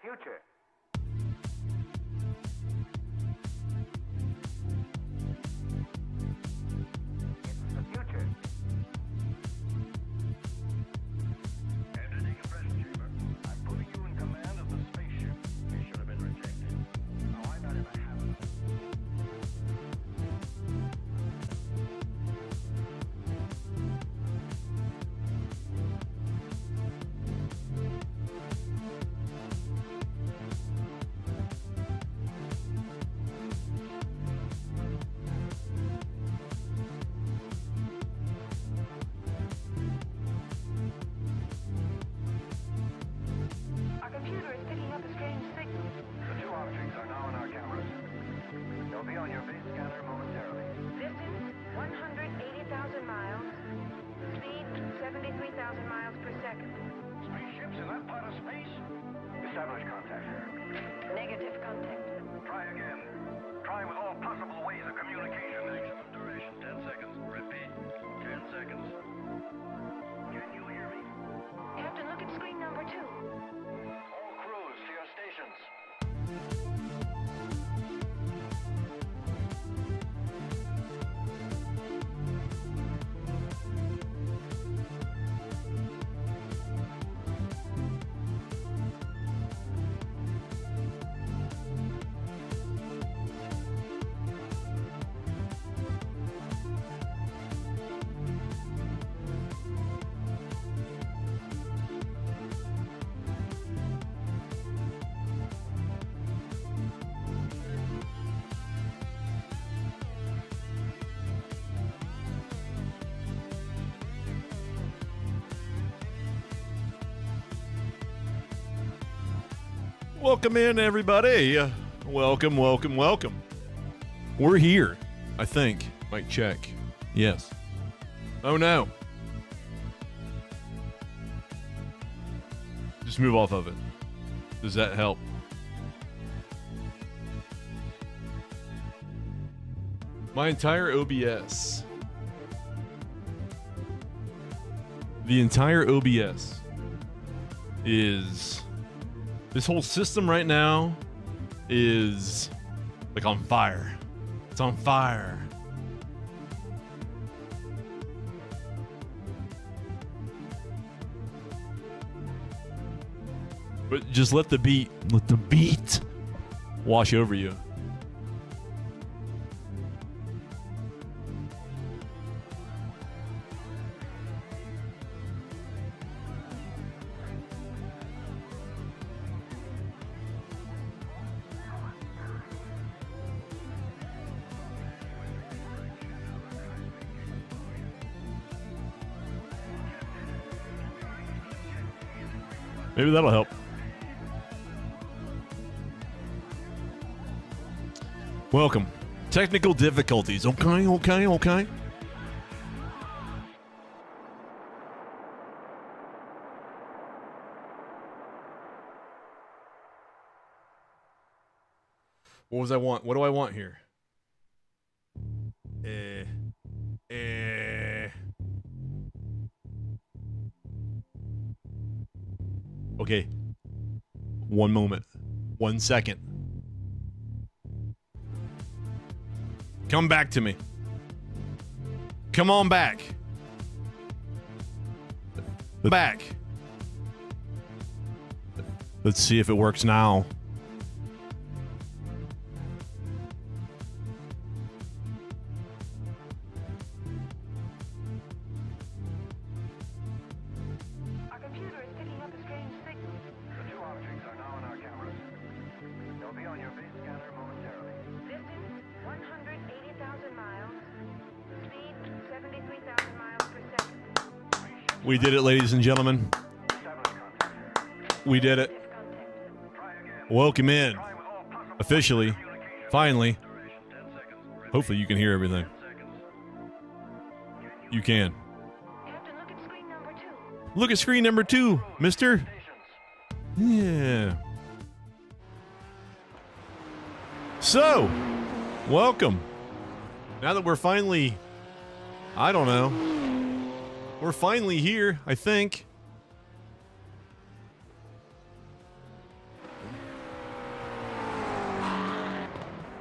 future. It's the future. Editing a pressure chamber. I'm putting you in command of the spaceship. You should have been rejected. Now I'm not in the habit of... Our computer is picking up a strange signal. The two objects are now in our cameras. They'll be on your base scanner momentarily. Distance 180,000 miles. Speed 73,000 miles per second. Spaceships in that part of space? Establish contact. Negative contact. Try again. Try with all possible ways of communication. Maximum duration, 10 seconds. Repeat, 10 seconds. Can you hear me? Captain, look at screen number 2. All crews to your stations. Welcome in, everybody. Welcome, welcome, welcome. We're here, I think. Might check. Yes. Oh, no. Just move off of it. Does that help? My entire OBS. The entire OBS is... This whole system right now is like on fire. It's on fire. But just let the beat wash over you. Maybe that'll help. Welcome. Technical difficulties. Okay. What was I want? What do I want here? Okay. 1 moment. 1 second. Come back to me. Come on back. Back. Let's see if it works now. Our computer is picking up a strange signal. The two objects are now in our cameras. They'll be on your base scanner momentarily. Distance 180,000 miles. Speed 73,000 miles per second. We did it, ladies and gentlemen. Establish contact. We did it. Negative contact. Try again. Welcome in. Try with all possible Officially. communication. Finally. Duration, 10 seconds. Repeat, Hopefully you can hear everything. 10 seconds. You can. Captain, look at screen number 2. Look at screen number 2, mister. Stations. Yeah. So, welcome. Now that we're finally, I don't know, we're finally here, I think.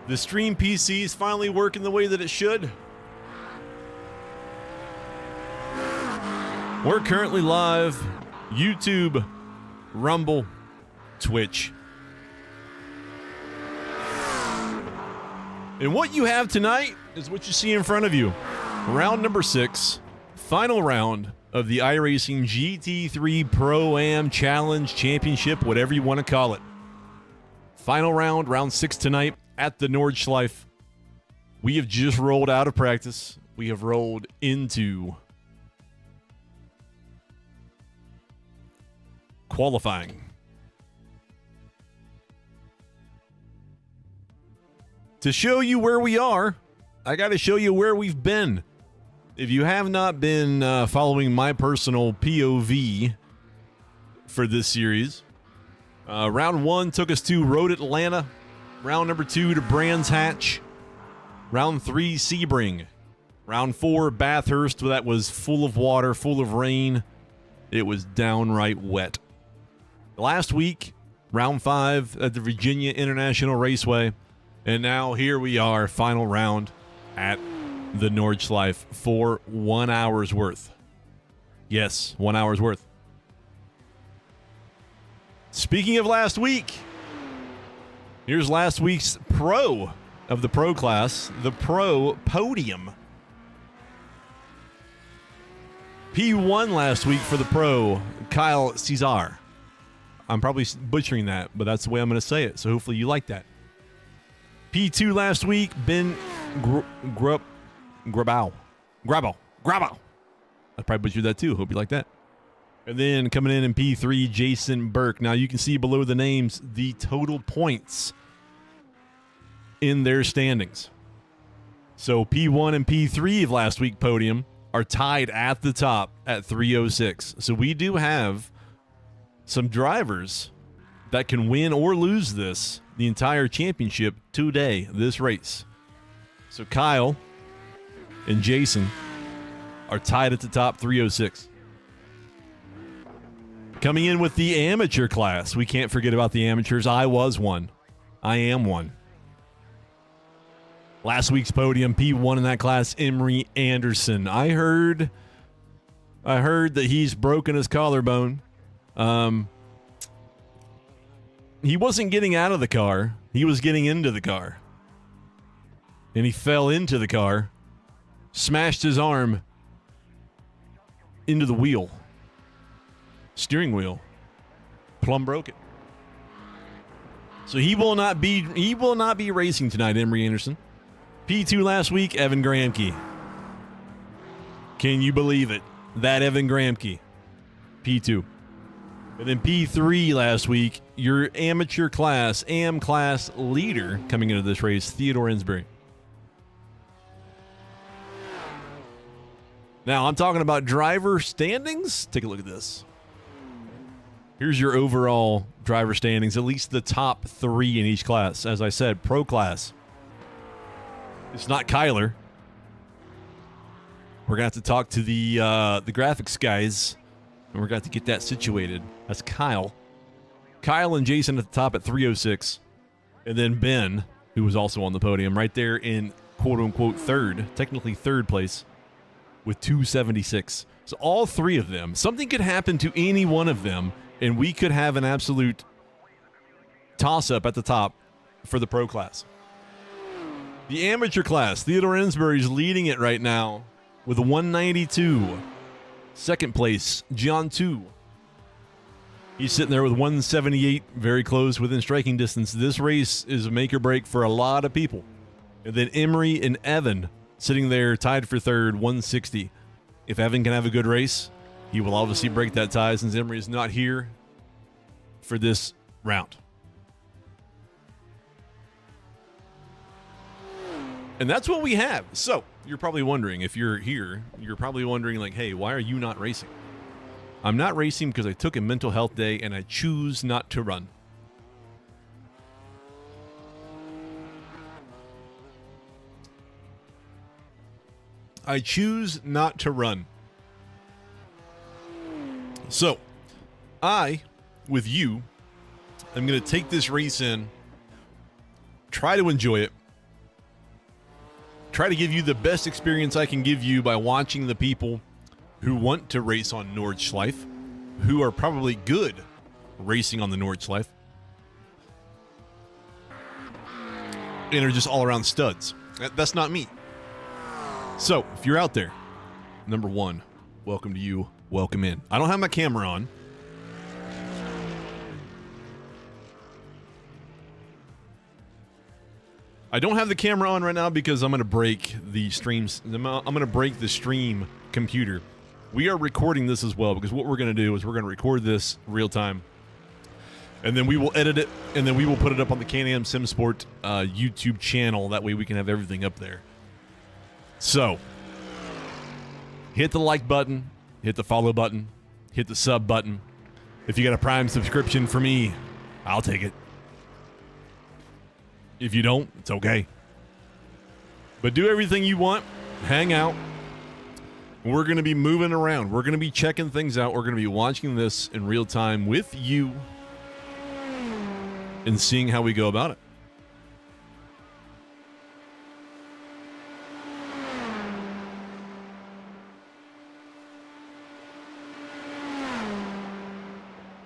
The Stream PC is finally working the way that it should. We're currently live, YouTube, Rumble, Twitch. And what you have tonight is what you see in front of you. Round number 6, final round of the iracing GT3 Pro-Am Challenge Championship, whatever you want to call it. Final round, round 6 tonight at the Nordschleife. We have just rolled out of practice. We have rolled into qualifying. To show you where we are, I got to show you where we've been. If you have not been following my personal POV for this series, round 1 took us to Road Atlanta. Round number 2 to Brands Hatch. Round 3, Sebring. Round 4, Bathurst. That was full of water, full of rain. It was downright wet. Last week, round 5 at the Virginia International Raceway. And now here we are, final round at the Nordschleife for 1 hour's worth. Yes, 1 hour's worth. Speaking of last week, here's last week's pro of the pro class, the pro podium. P1 last week for the pro, Kyle Cesar. I'm probably butchering that, but that's the way I'm going to say it, so hopefully you like that. P2 last week, Ben Grabo. I probably butchered that too. Hope you like that. And then coming in P3, Jason Burke. Now you can see below the names the total points in their standings. So P1 and P3 of last week's podium are tied at the top at 306. So we do have some drivers that can win or lose the entire championship today, this race. So Kyle and Jason are tied at the top, 306. Coming in with the amateur class, we can't forget about the amateurs. I was one. I am one. Last week's podium, P1 in that class, Emery Anderson. I heard that he's broken his collarbone. He wasn't getting out of the car. He was getting into the car. And he fell into the car, smashed his arm into the wheel. Steering wheel. Plumb broke it. So he will not be racing tonight, Emery Anderson. P2 last week, Evan Gramke. Can you believe it? That Evan Gramke. P2. And then P3 last week, your amateur class, AM class leader coming into this race, Theodore Ensbury. Now, I'm talking about driver standings. Take a look at this. Here's your overall driver standings, at least the top 3 in each class. As I said, pro class. It's not Kyler. We're going to have to talk to the graphics guys, and we're going to have to get that situated. That's Kyle. Kyle and Jason at the top at 306. And then Ben, who was also on the podium, right there in quote-unquote third, technically third place, with 276. So all 3 of them, something could happen to any one of them, and we could have an absolute toss-up at the top for the pro class. The amateur class, Theodore Ensbury is leading it right now with a 192. Second place, John 2. He's sitting there with 178, very close, within striking distance. This race is a make or break for a lot of people. And then Emery and Evan sitting there tied for third, 160. If Evan can have a good race, he will obviously break that tie since Emery is not here for this round. And that's what we have. So you're probably wondering, if you're here, you're probably wondering like, hey, why are you not racing? I'm not racing because I took a mental health day and I choose not to run. I choose not to run. So, I, with you, am going to take this race in, try to enjoy it, try to give you the best experience I can give you by watching the people who want to race on Nordschleife, who are probably good racing on the Nordschleife, and are just all-around studs. That's not me. So, if you're out there, number one, welcome to you. Welcome in. I don't have my camera on. I don't have the camera on right now because I'm going to break the streams. I'm going to break the stream computer. We are recording this as well because what we're going to do is we're going to record this real time. And then we will edit it, and then we will put it up on the Can-Am SimSport YouTube channel. That way we can have everything up there. So, hit the like button, hit the follow button, hit the sub button. If you got a Prime subscription for me, I'll take it. If you don't, it's okay. But do everything you want. Hang out. We're going to be moving around. We're going to be checking things out. We're going to be watching this in real time with you and seeing how we go about it.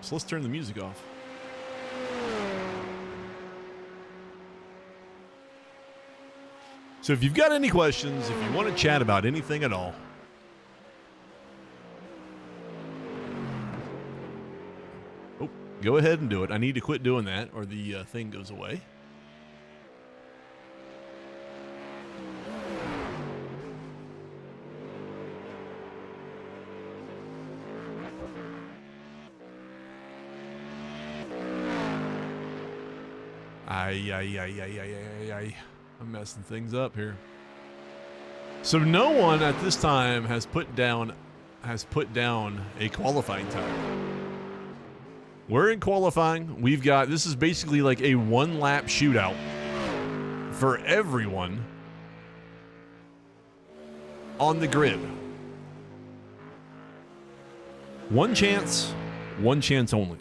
So let's turn the music off. So if you've got any questions, if you want to chat about anything at all, go ahead and do it. I need to quit doing that or the thing goes away. I'm messing things up here. So no one at this time has put down a qualifying time. We're in qualifying. We've got, this is basically like a one-lap shootout for everyone on the grid. One chance only.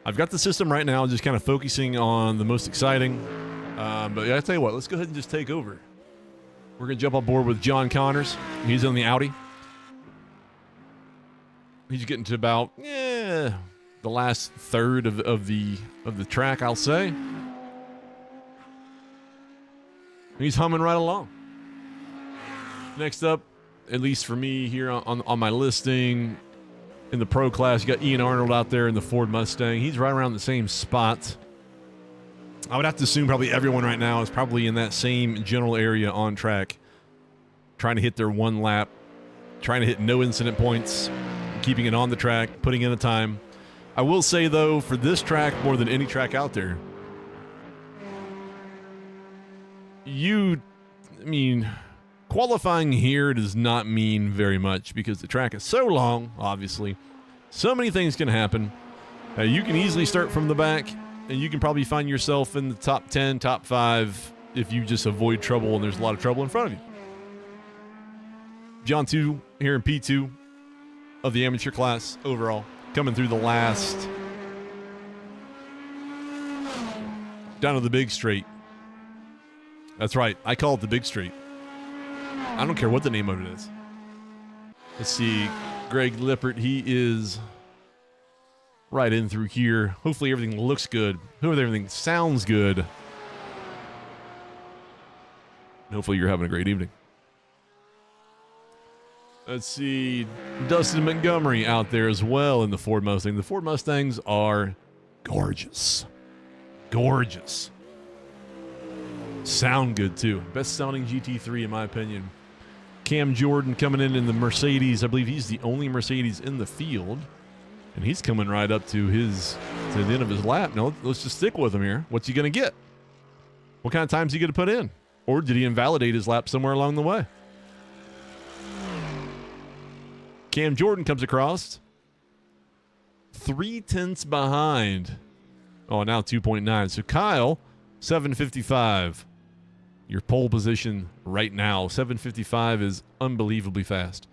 I've got the system right now just kind of focusing on the most exciting. But I tell you what, let's go ahead and just take over. We're going to jump on board with John Connors. He's on the Audi. He's getting to about the last third of the track, I'll say. He's humming right along. Next up, at least for me here on my listing, in the pro class, you got Ian Arnold out there in the Ford Mustang. He's right around the same spot. I would have to assume probably everyone right now is probably in that same general area on track, trying to hit their one lap, trying to hit no incident points, keeping it on the track, putting in a time. I will say, though, for this track, more than any track out there, qualifying here does not mean very much because the track is so long, obviously. So many things can happen. You can easily start from the back, and you can probably find yourself in the top 10, top 5 if you just avoid trouble and there's a lot of trouble in front of you. John 2 here in P2 of the amateur class overall, coming through the last, down to the big straight. That's right, I call it the big straight. I don't care what the name of it is. Let's see, Greg Lippert, he is right in through here. Hopefully everything looks good. Hopefully everything sounds good. And hopefully you're having a great evening. Let's see, Dustin Montgomery out there as well in the Ford Mustang. The Ford Mustangs are gorgeous. Gorgeous. Sound good too. Best sounding GT3 in my opinion. Cam Jordan coming in the Mercedes. I believe he's the only Mercedes in the field. And he's coming right up to the end of his lap. Now, let's just stick with him here. What's he going to get? What kind of time's he going to put in? Or did he invalidate his lap somewhere along the way? Cam Jordan comes across. 3/10 behind. Oh, now 2.9. So Kyle, 7:55. Your pole position right now. 7:55 is unbelievably fast.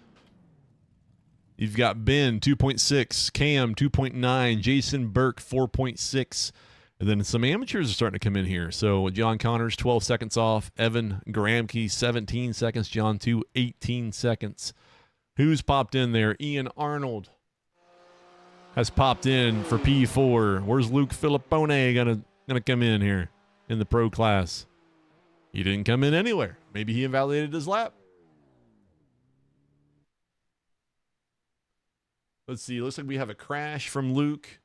You've got Ben, 2.6. Cam, 2.9. Jason Burke, 4.6. And then some amateurs are starting to come in here. So John Connors, 12 seconds off. Evan Gramke, 17 seconds. John 2, 18 seconds. Who's popped in there? Ian Arnold has popped in for P4. Where's Luke Filippone gonna come in here in the pro class? He didn't come in anywhere. Maybe he invalidated his lap. Let's see. Looks like we have a crash from Luke.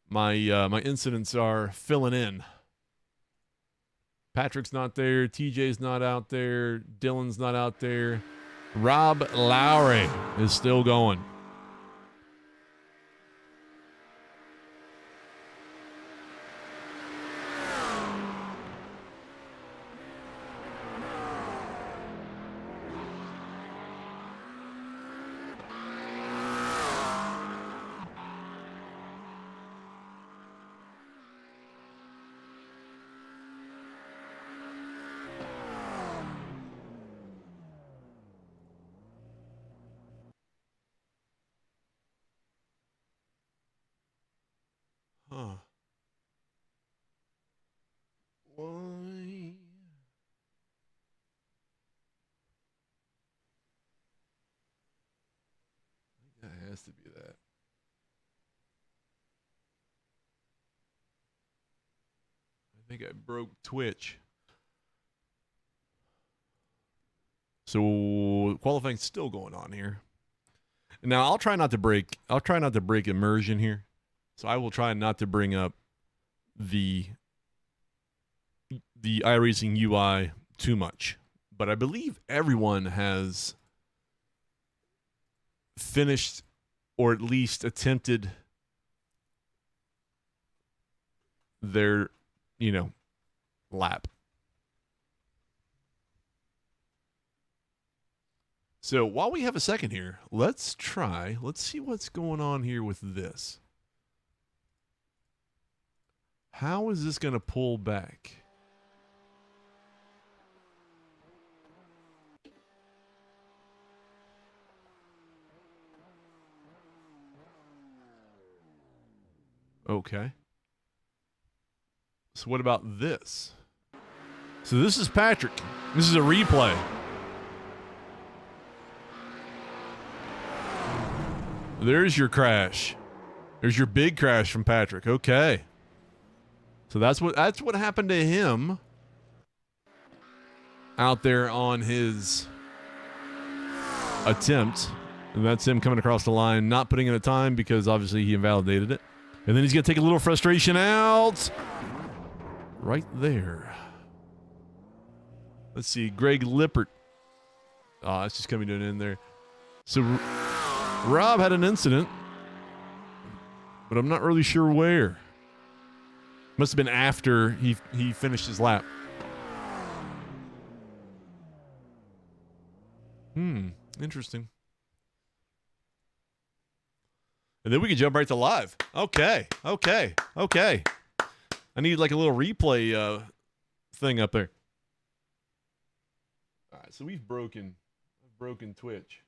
My my incidents are filling in. Patrick's not there. TJ's not out there. Dylan's not out there. Rob Lowry is still going. Huh. Why? That has to be that. I think I broke Twitch. So qualifying's still going on here. Now I'll try not to break immersion here. So I will try not to bring up the iRacing UI too much. But I believe everyone has finished or at least attempted their, lap. So while we have a second here, let's see what's going on here with this. How is this going to pull back? Okay. So what about this? So this is Patrick. This is a replay. There's your crash. There's your big crash from Patrick. Okay. So that's what happened to him out there on his attempt. And that's him coming across the line, not putting in a time because obviously he invalidated it. And then he's going to take a little frustration out right there. Let's see. Greg Lippert. Oh, that's just coming to an end there. So Rob had an incident, but I'm not really sure where. Must have been after he finished his lap. Interesting. And then we can jump right to live. Okay. I need like a little replay thing up there. All right, so I've broken Twitch.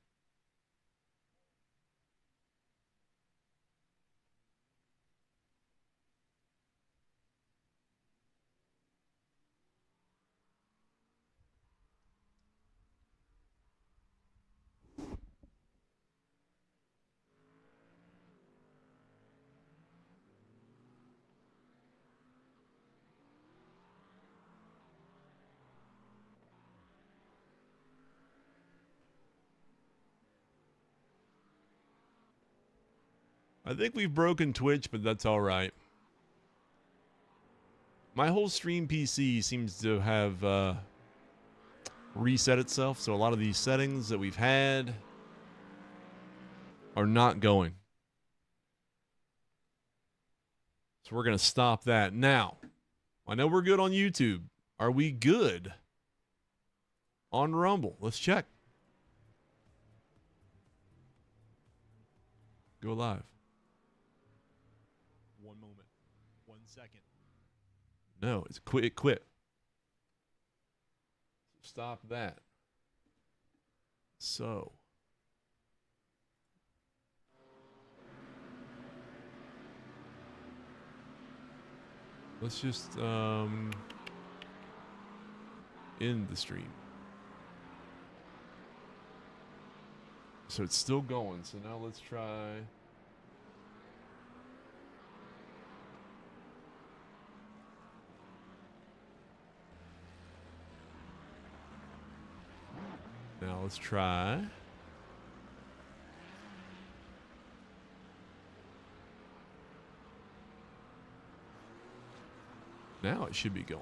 I think we've broken Twitch, but that's all right. My whole stream PC seems to have reset itself, so a lot of these settings that we've had are not going. So we're going to stop that. Now, I know we're good on YouTube. Are we good on Rumble? Let's check. Go live. 1 moment. 1 second. No, it's quit. It quit. Stop that. So. Let's just end the stream. So it's still going. So now let's try. Now let's try. Now it should be going.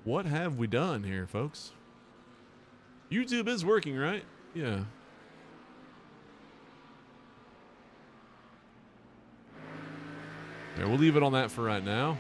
What have we done here, folks? YouTube is working, right? Yeah. Yeah, we'll leave it on that for right now.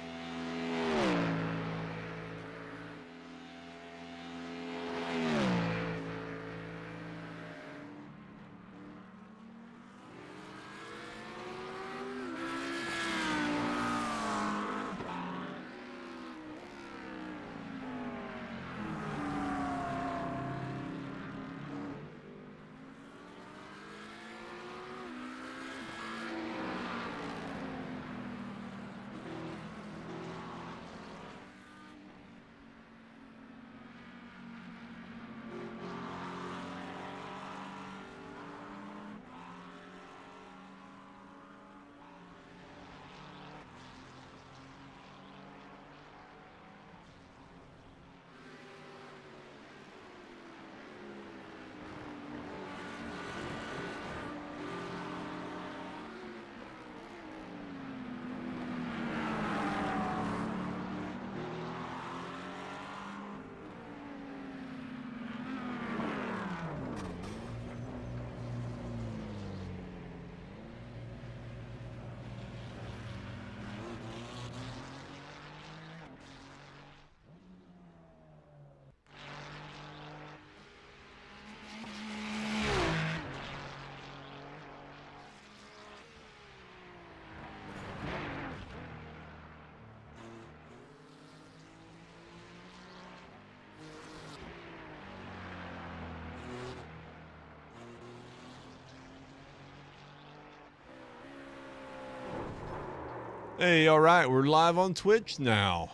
Hey, all right, we're live on Twitch now.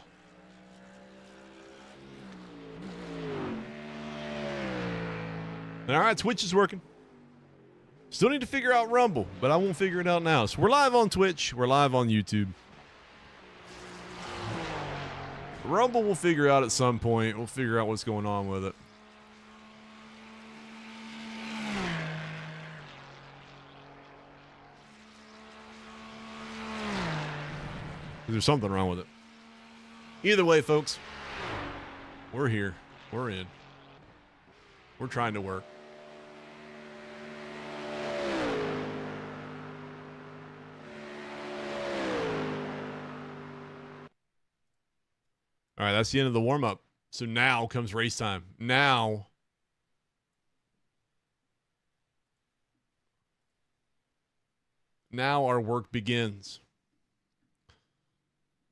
All right, Twitch is working. Still need to figure out Rumble, but I won't figure it out now. So we're live on Twitch. We're live on YouTube. Rumble we'll figure out at some point. We'll figure out what's going on with it. There's something wrong with it. Either way, folks, we're here. We're in. We're trying to work. All right, that's the end of the warm-up. So now comes race time. Now our work begins.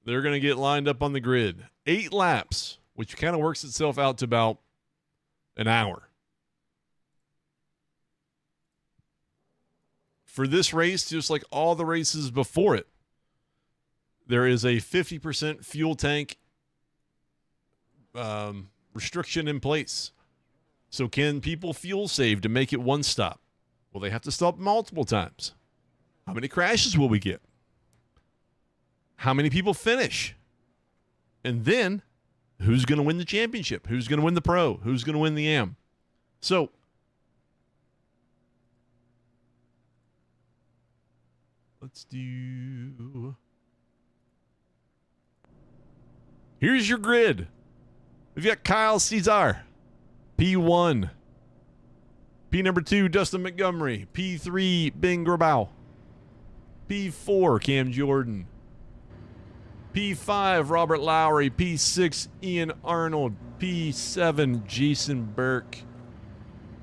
They're going to get lined up on the grid. 8 laps, which kind of works itself out to about an hour. For this race, just like all the races before it, there is a 50% fuel tank restriction in place. So can people fuel save to make it one stop? Will they have to stop multiple times? How many crashes will we get? How many people finish? And then, who's going to win the championship? Who's going to win the pro? Who's going to win the AM? So, let's do... Here's your grid. We've got Kyle Cesar, P1. P number 2, Dustin Montgomery. P3, Ben Grabau. P4, Cam Jordan. P5, Robert Lowry. P6, Ian Arnold. P7, Jason Burke.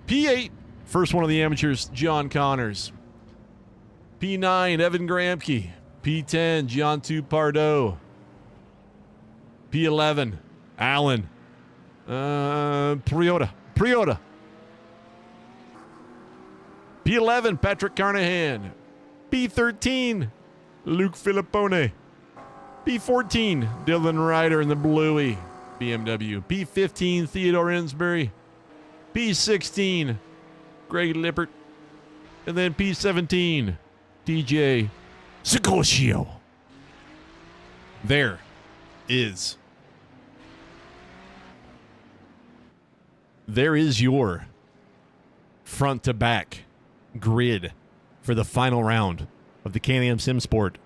P8, first one of the amateurs, John Connors. P9, Evan Gramke. P10, John 2 Pardo. P11, Alan. Priota. P11, Patrick Carnahan. P13, Luke Filippone. P14, Dylan Ryder in the Bluey BMW. P15, Theodore Ensbury. P16, Greg Lippert. And then P17, DJ Sicosio. There is your front to back grid for the final round of the Can-Am Sim Sport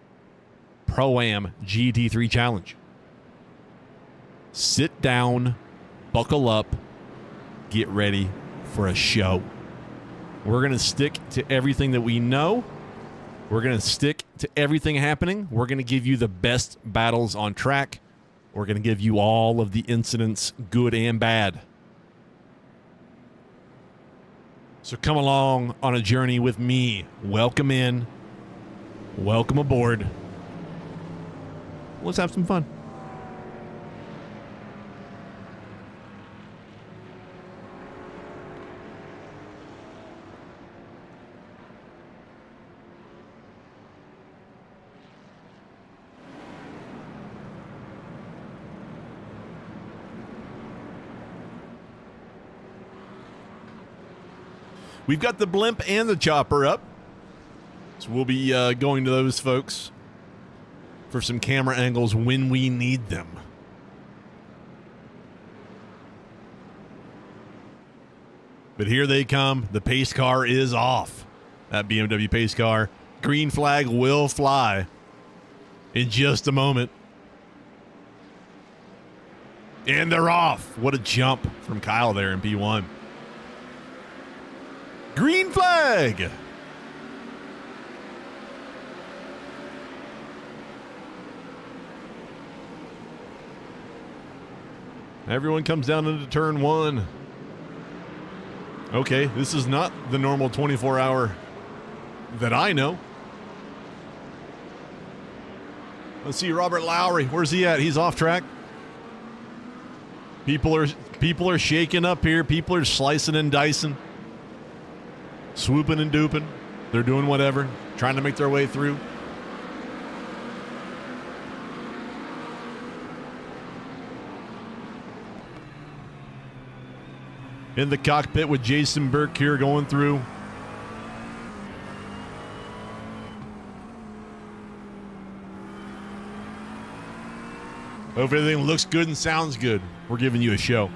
Pro-Am GT3 Challenge. Sit down, buckle up, get ready for a show. We're going to stick to everything that we know. We're going to stick to everything happening. We're going to give you the best battles on track. We're going to give you all of the incidents, good and bad. So come along on a journey with me. Welcome in. Welcome aboard. Let's have some fun. We've got the blimp and the chopper up. So we'll be going to those folks for some camera angles when we need them. But here they come. The pace car is off. That BMW pace car. Green flag will fly in just a moment. And they're off. What a jump from Kyle there in P1. Green flag. Everyone comes down into turn one. Okay, this is not the normal 24-hour that I know. Let's see Robert Lowry. Where's he at? He's off track. People are shaking up here. People are slicing and dicing. Swooping and dooping. They're doing whatever. Trying to make their way through. In the cockpit with Jason Burke here going through. Hope everything looks good and sounds good. We're giving you a show.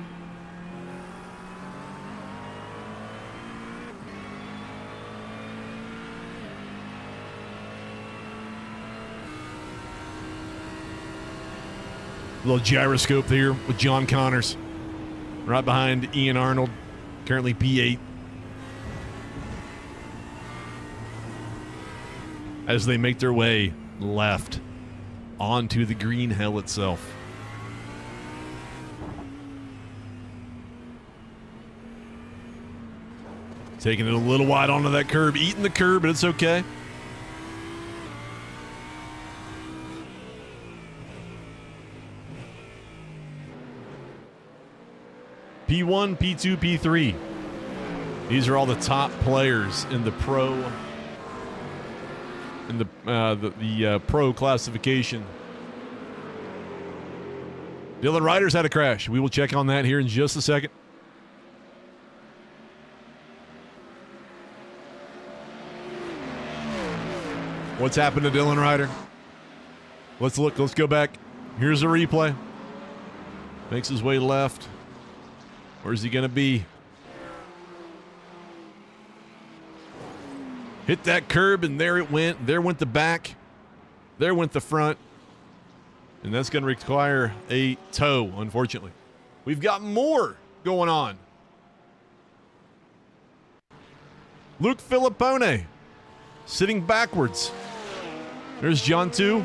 A little gyroscope here with John Connors. Right behind Ian Arnold, currently P8. As they make their way left onto the green hell itself. Taking it a little wide onto that curb, eating the curb, but it's okay. P1, P2, P3. These are all the top players in the pro, in the pro classification. Dylan Ryder's had a crash. We will check on that here in just a second. What's happened to Dylan Ryder? Let's look. Let's go back. Here's a replay. Makes his way left. Where's he going to be? Hit that curb, and there it went. There went the back. There went the front. And that's going to require a tow, unfortunately. We've got more going on. Luke Filippone sitting backwards. There's John 2.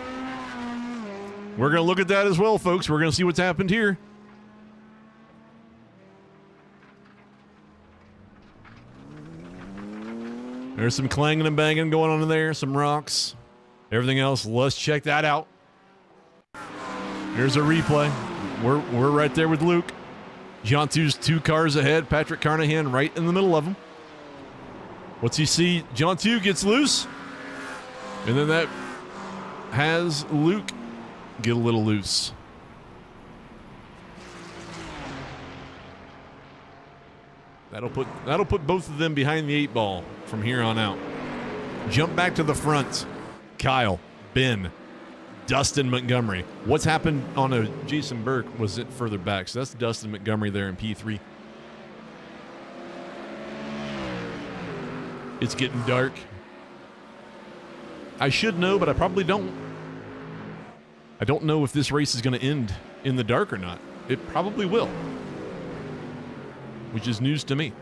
We're going to look at that as well, folks. We're going to see what's happened here. There's some clanging and banging going on in there, some rocks. Everything else, let's check that out. Here's a replay. We're right there with Luke. Jontu's 2 cars ahead. Patrick Carnahan right in the middle of them. What's he see? Jontu gets loose. And then that has Luke get a little loose. That'll put both of them behind the 8 ball from here on out. Jump back to the front. Kyle, Ben, Dustin Montgomery. What's happened on a Jason Burke was it further back. So that's Dustin Montgomery there in P3. It's getting dark. I should know, but I probably don't. I don't know if this race is going to end in the dark or not. It probably will, which is news to me.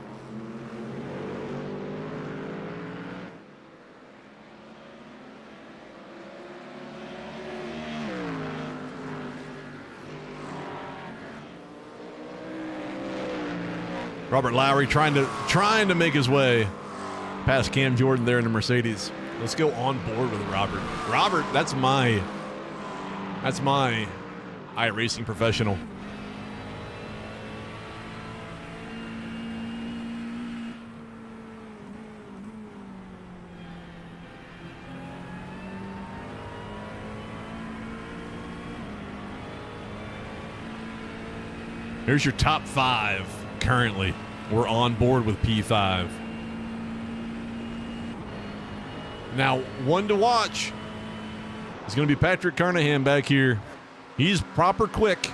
Robert Lowry trying to make his way past Cam Jordan there in the Mercedes. Let's go on board with Robert. Robert, that's my iRacing professional. Here's your top 5 currently. We're on board with P5. Now, one to watch is going to be Patrick Carnahan back here. He's proper quick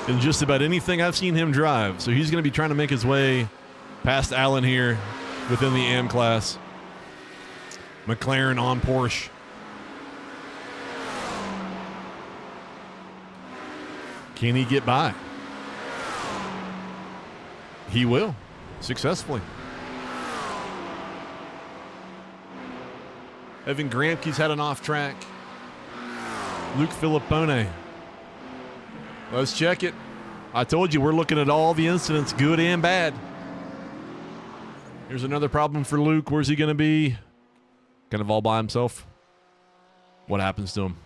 in just about anything I've seen him drive. So he's going to be trying to make his way past Allen here within the AM class. McLaren on Porsche. Can he get by? He will, successfully. Evan Gramke's had an off track. Luke Filippone. Let's check it. I told you we're looking at all the incidents, good and bad. Here's another problem for Luke. Where's he going to be? Kind of all by himself. What happens to him?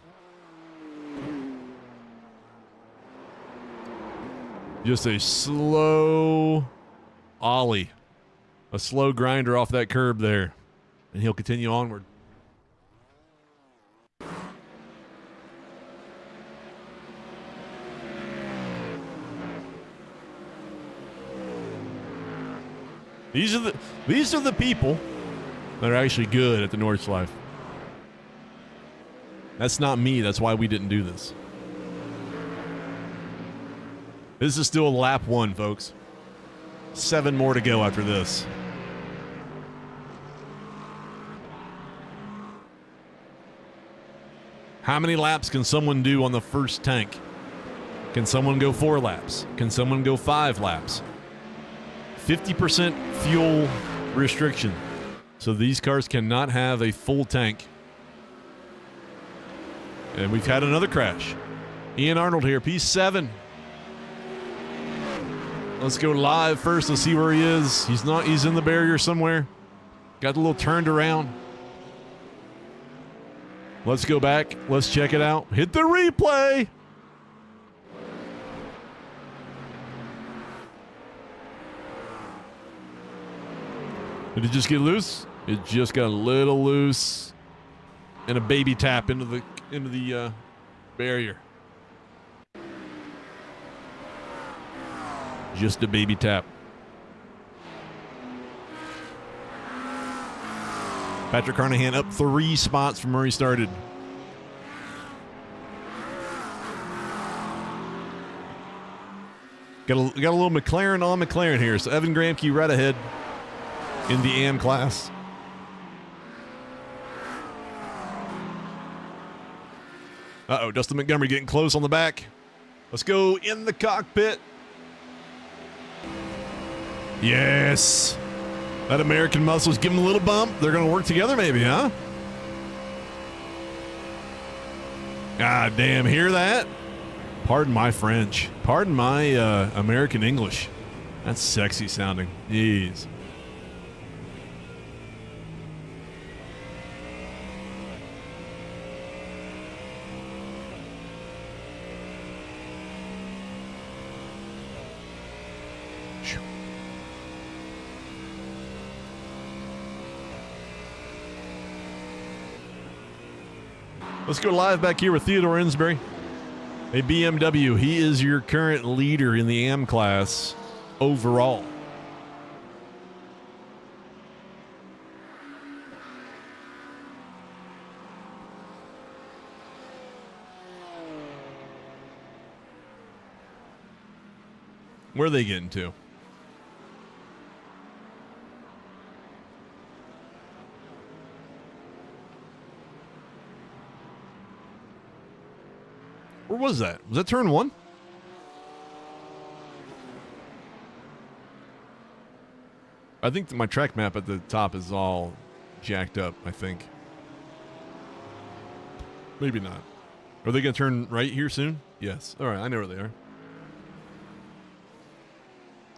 Just a slow ollie. A slow grinder off that curb there. And he'll continue onward. These are the people that are actually good at the Nordschleife. That's not me. That's why we didn't do this. This is still lap 1, folks. 7 more to go after this. How many laps can someone do on the first tank? Can someone go 4 laps? Can someone go 5 laps? 50% fuel restriction. So these cars cannot have a full tank. And we've had another crash. Ian Arnold here, P7. Let's go live first. Let's see where he is. He's in the barrier somewhere. Got a little turned around. Let's go back. Let's check it out. Hit the replay. Did it just get loose? It just got a little loose. And a baby tap into the barrier. Just a baby tap. Patrick Carnahan up 3 spots from where he started. Got a little McLaren on McLaren here. So Evan Gramke right ahead in the AM class. Uh-oh, Dustin Montgomery getting close on the back. Let's go in the cockpit. Yes. That American muscle's giving him a little bump. They're going to work together maybe, huh? God damn, hear that? Pardon my French. Pardon my American English. That's sexy sounding. Jeez. much. Let's go live back here with Theodore Ensbury. A BMW. He is your current leader in the AM class overall. Where are they getting to? Where was that? Was that turn one? I think my track map at the top is all jacked up, I think. Maybe not. Are they going to turn right here soon? Yes. All right, I know where they are.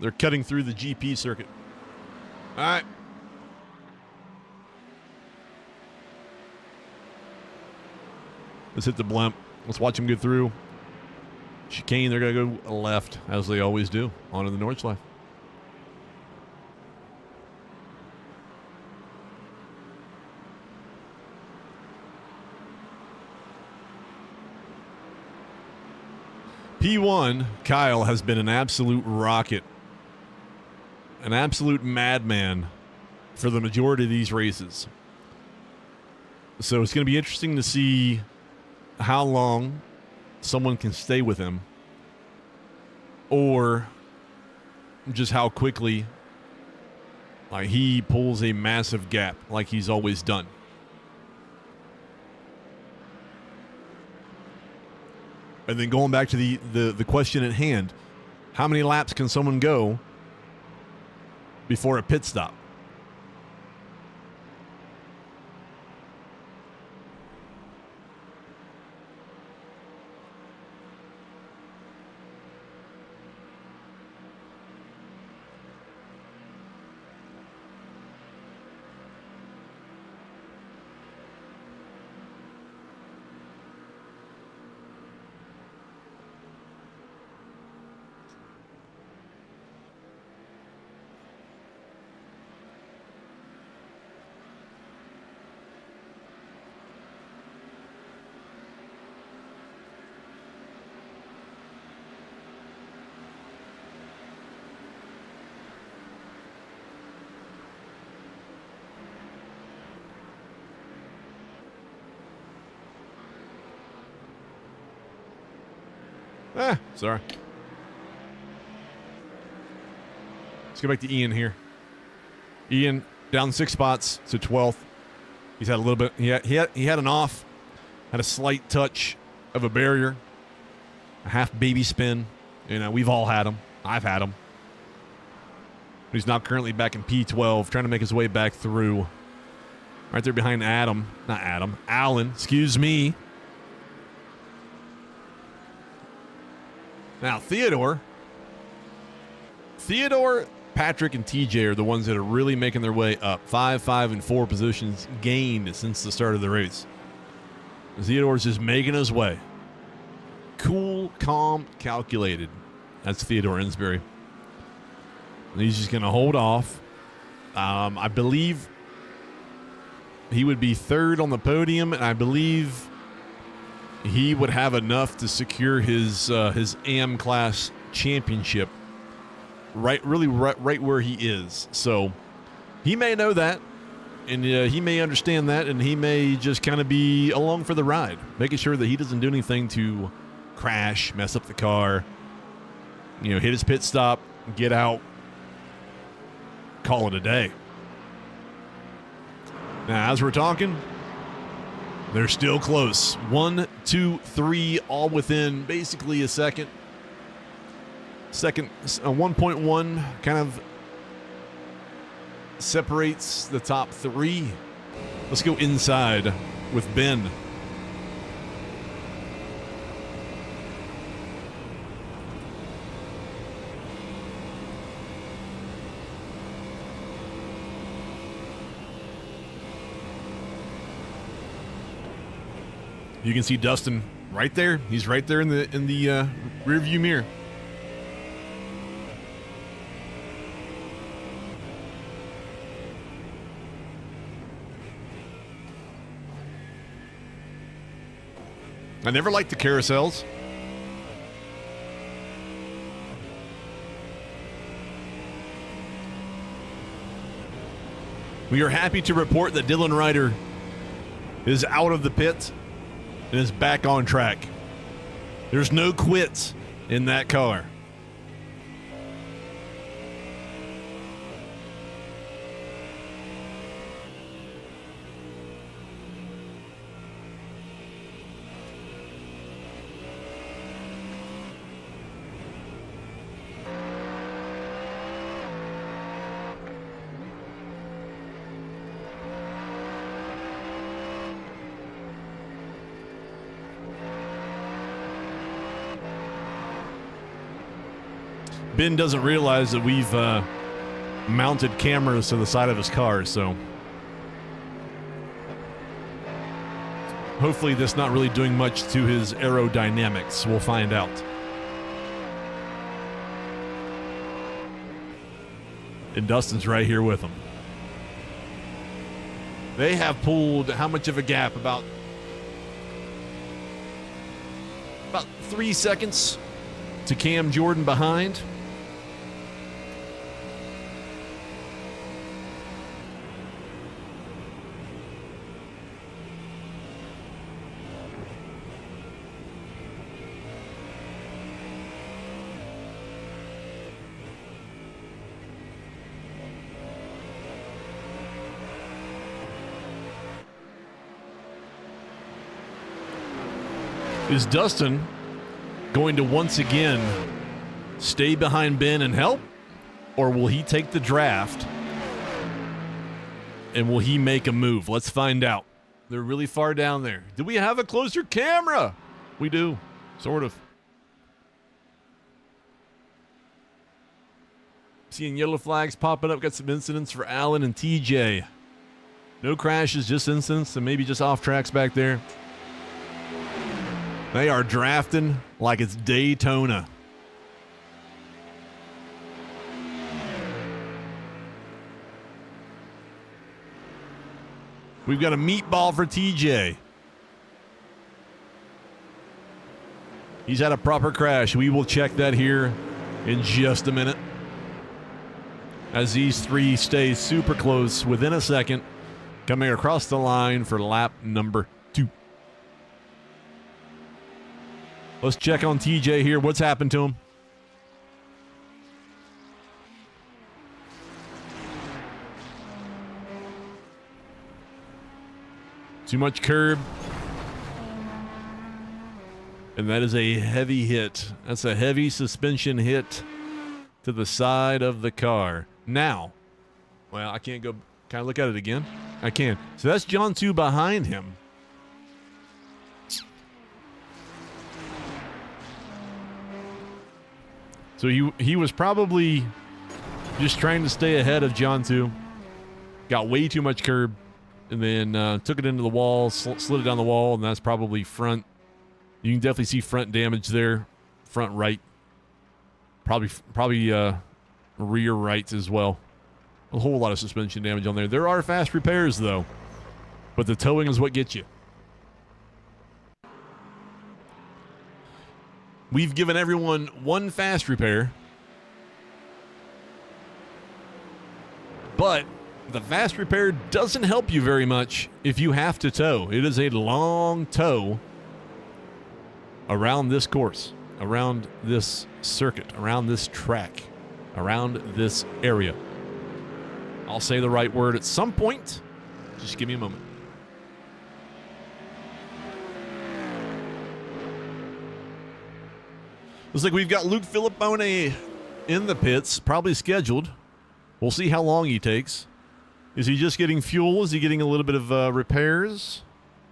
They're cutting through the GP circuit. All right. Let's hit the blimp. Let's watch them get through. Chicane, they're going to go left, as they always do, onto the Nordschleife. P1, Kyle, has been an absolute rocket. An absolute madman for the majority of these races. So it's going to be interesting to see how long someone can stay with him, or just how quickly he pulls a massive gap like he's always done. And then going back to the question at hand, how many laps can someone go before a pit stop? Sorry. Let's go back to Ian here. Ian down 6 spots to 12th. He's had a little bit. He had an off, had a slight touch of a barrier, a half baby spin. You know, we've all had them. I've had them. He's now currently back in P12, trying to make his way back through. Right there behind Alan. Excuse me. Now, Theodore, Patrick, and TJ are the ones that are really making their way up. 5, 5, and 4 positions gained since the start of the race. Theodore's just making his way. Cool, calm, calculated. That's Theodore Ensbury. And he's just going to hold off. I believe he would be third on the podium, and I believe he would have enough to secure his AM class championship right where he is. So he may know that, and he may understand that, and he may just kind of be along for the ride, making sure that he doesn't do anything to crash, mess up the car, hit his pit stop, get out, call it a day. Now, as we're talking, they're still close. 1, 2, 3, all within basically a second. 1.1 kind of separates the top 3. Let's go inside with Ben. You can see Dustin right there. He's right there in the rear view mirror. I never liked the carousels. We are happy to report that Dylan Ryder is out of the pit and is back on track. There's no quits in that car. Ben doesn't realize that we've mounted cameras to the side of his car, so hopefully this not really doing much to his aerodynamics. We'll find out. And Dustin's right here with him. They have pulled how much of a gap? About 3 seconds to Cam Jordan behind. Is Dustin going to once again stay behind Ben and help? Or will he take the draft and will he make a move? Let's find out. They're really far down there. Do we have a closer camera? We do, sort of. Seeing yellow flags popping up. Got some incidents for Alan and TJ. No crashes, just incidents and maybe just off tracks back there. They are drafting like it's Daytona. We've got a meatball for TJ. He's had a proper crash. We will check that here in just a minute. As these three stay super close within a second, coming across the line for lap number 2. Let's check on TJ here. What's happened to him? Too much curb. And that is a heavy hit. That's a heavy suspension hit to the side of the car. Now, well, I can't go. Can I look at it again? I can. So that's John 2 behind him. So he was probably just trying to stay ahead of John 2. Got way too much curb. And then took it into the wall, slid it down the wall, and that's probably front. You can definitely see front damage there, front right. Probably rear right as well. A whole lot of suspension damage on there. There are fast repairs, though. But the towing is what gets you. We've given everyone one fast repair. But the fast repair doesn't help you very much if you have to tow. It is a long tow around this course, around this circuit, around this track, around this area. I'll say the right word at some point. Just give me a moment. Looks like we've got Luke Filippone in the pits, probably scheduled. We'll see how long he takes. Is he just getting fuel? Is he getting a little bit of repairs?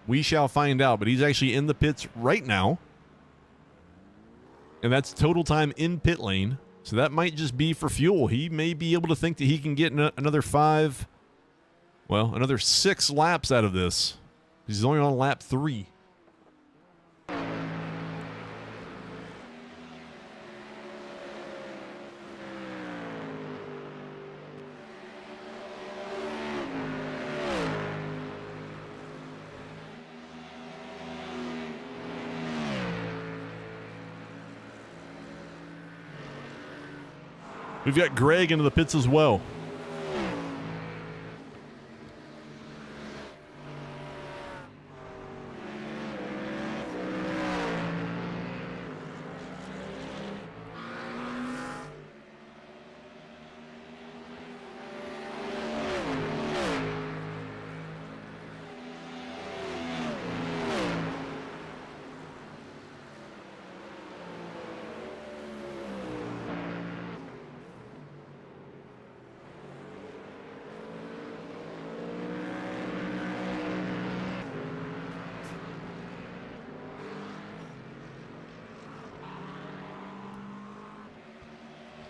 We shall find out, but he's actually in the pits right now. And that's total time in pit lane. So that might just be for fuel. He may be able to think that he can get another 6 laps out of this. He's only on lap 3. We've got Greg into the pits as well.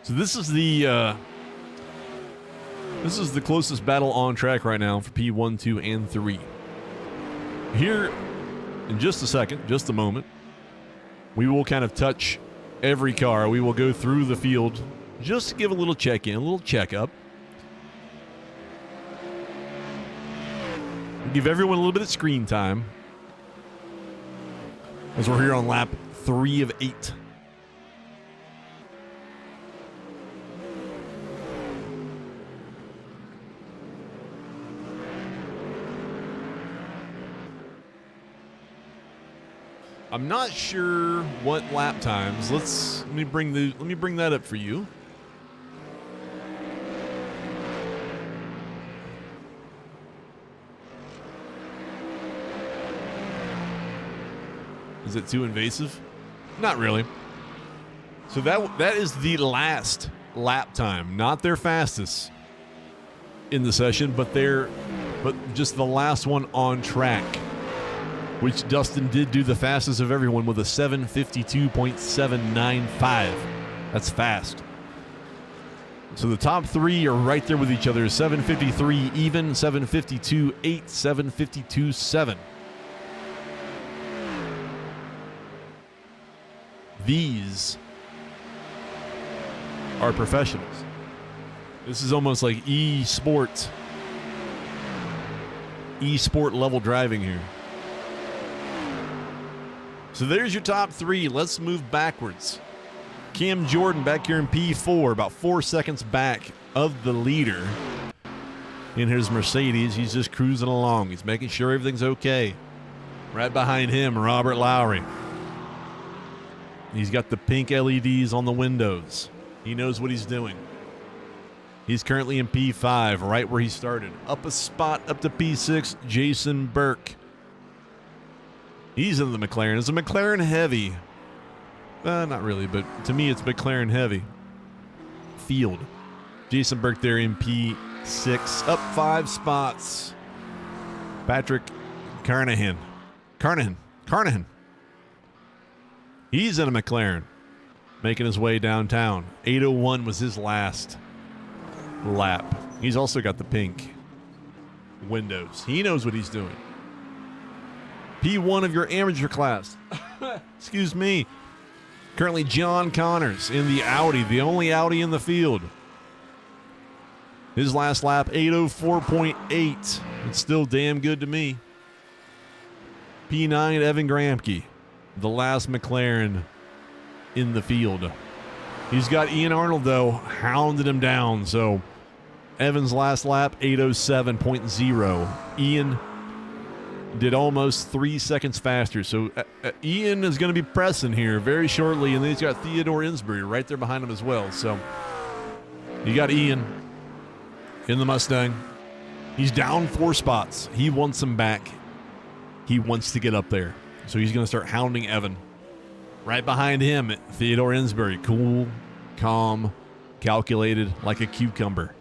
So this is the closest battle on track right now for P1, 2, and 3. Here, in just a second, just a moment, we will kind of touch every car. We will go through the field just to give a little check-in, a little check-up. Give everyone a little bit of screen time as we're here on lap 3 of 8. I'm not sure what lap times. Let me bring that up for you. Is it too invasive? Not really. So that is the last lap time, not their fastest in the session, but just the last one on track, which Dustin did do the fastest of everyone with a 7:52.795. That's fast. So the top three are right there with each other. 7:53 even, 7:52.8, 7:52.7. These are professionals. This is almost like e-sport level driving here. So there's your top three. Let's move backwards. Cam Jordan back here in P4, about 4 seconds back of the leader in his Mercedes. He's just cruising along. He's making sure everything's okay. Right behind him, Robert Lowry. He's got the pink LEDs on the windows. He knows what he's doing. He's currently in P5, right where he started. Up a spot, up to P6, Jason Burke. He's in the McLaren. It's a McLaren heavy. Not really, but to me it's McLaren heavy. Field. Jason Burke there in P6. Up 5 spots. Patrick Carnahan. He's in a McLaren. Making his way downtown. 8:01 was his last lap. He's also got the pink windows. He knows what he's doing. P1 of your amateur class. Excuse me. Currently John Connors in the Audi, the only Audi in the field. His last lap, 8:04.8. It's still damn good to me. P9, Evan Gramke, the last McLaren in the field. He's got Ian Arnold, though, hounded him down. So Evan's last lap, 8:07.0. Ian did almost 3 seconds faster. So Ian is going to be pressing here very shortly. And then he's got Theodore Insbury right there behind him as well. So you got Ian in the Mustang. He's down 4 spots. He wants him back. He wants to get up there. So he's going to start hounding Evan. Right behind him, Theodore Insbury. Cool, calm, calculated, like a cucumber.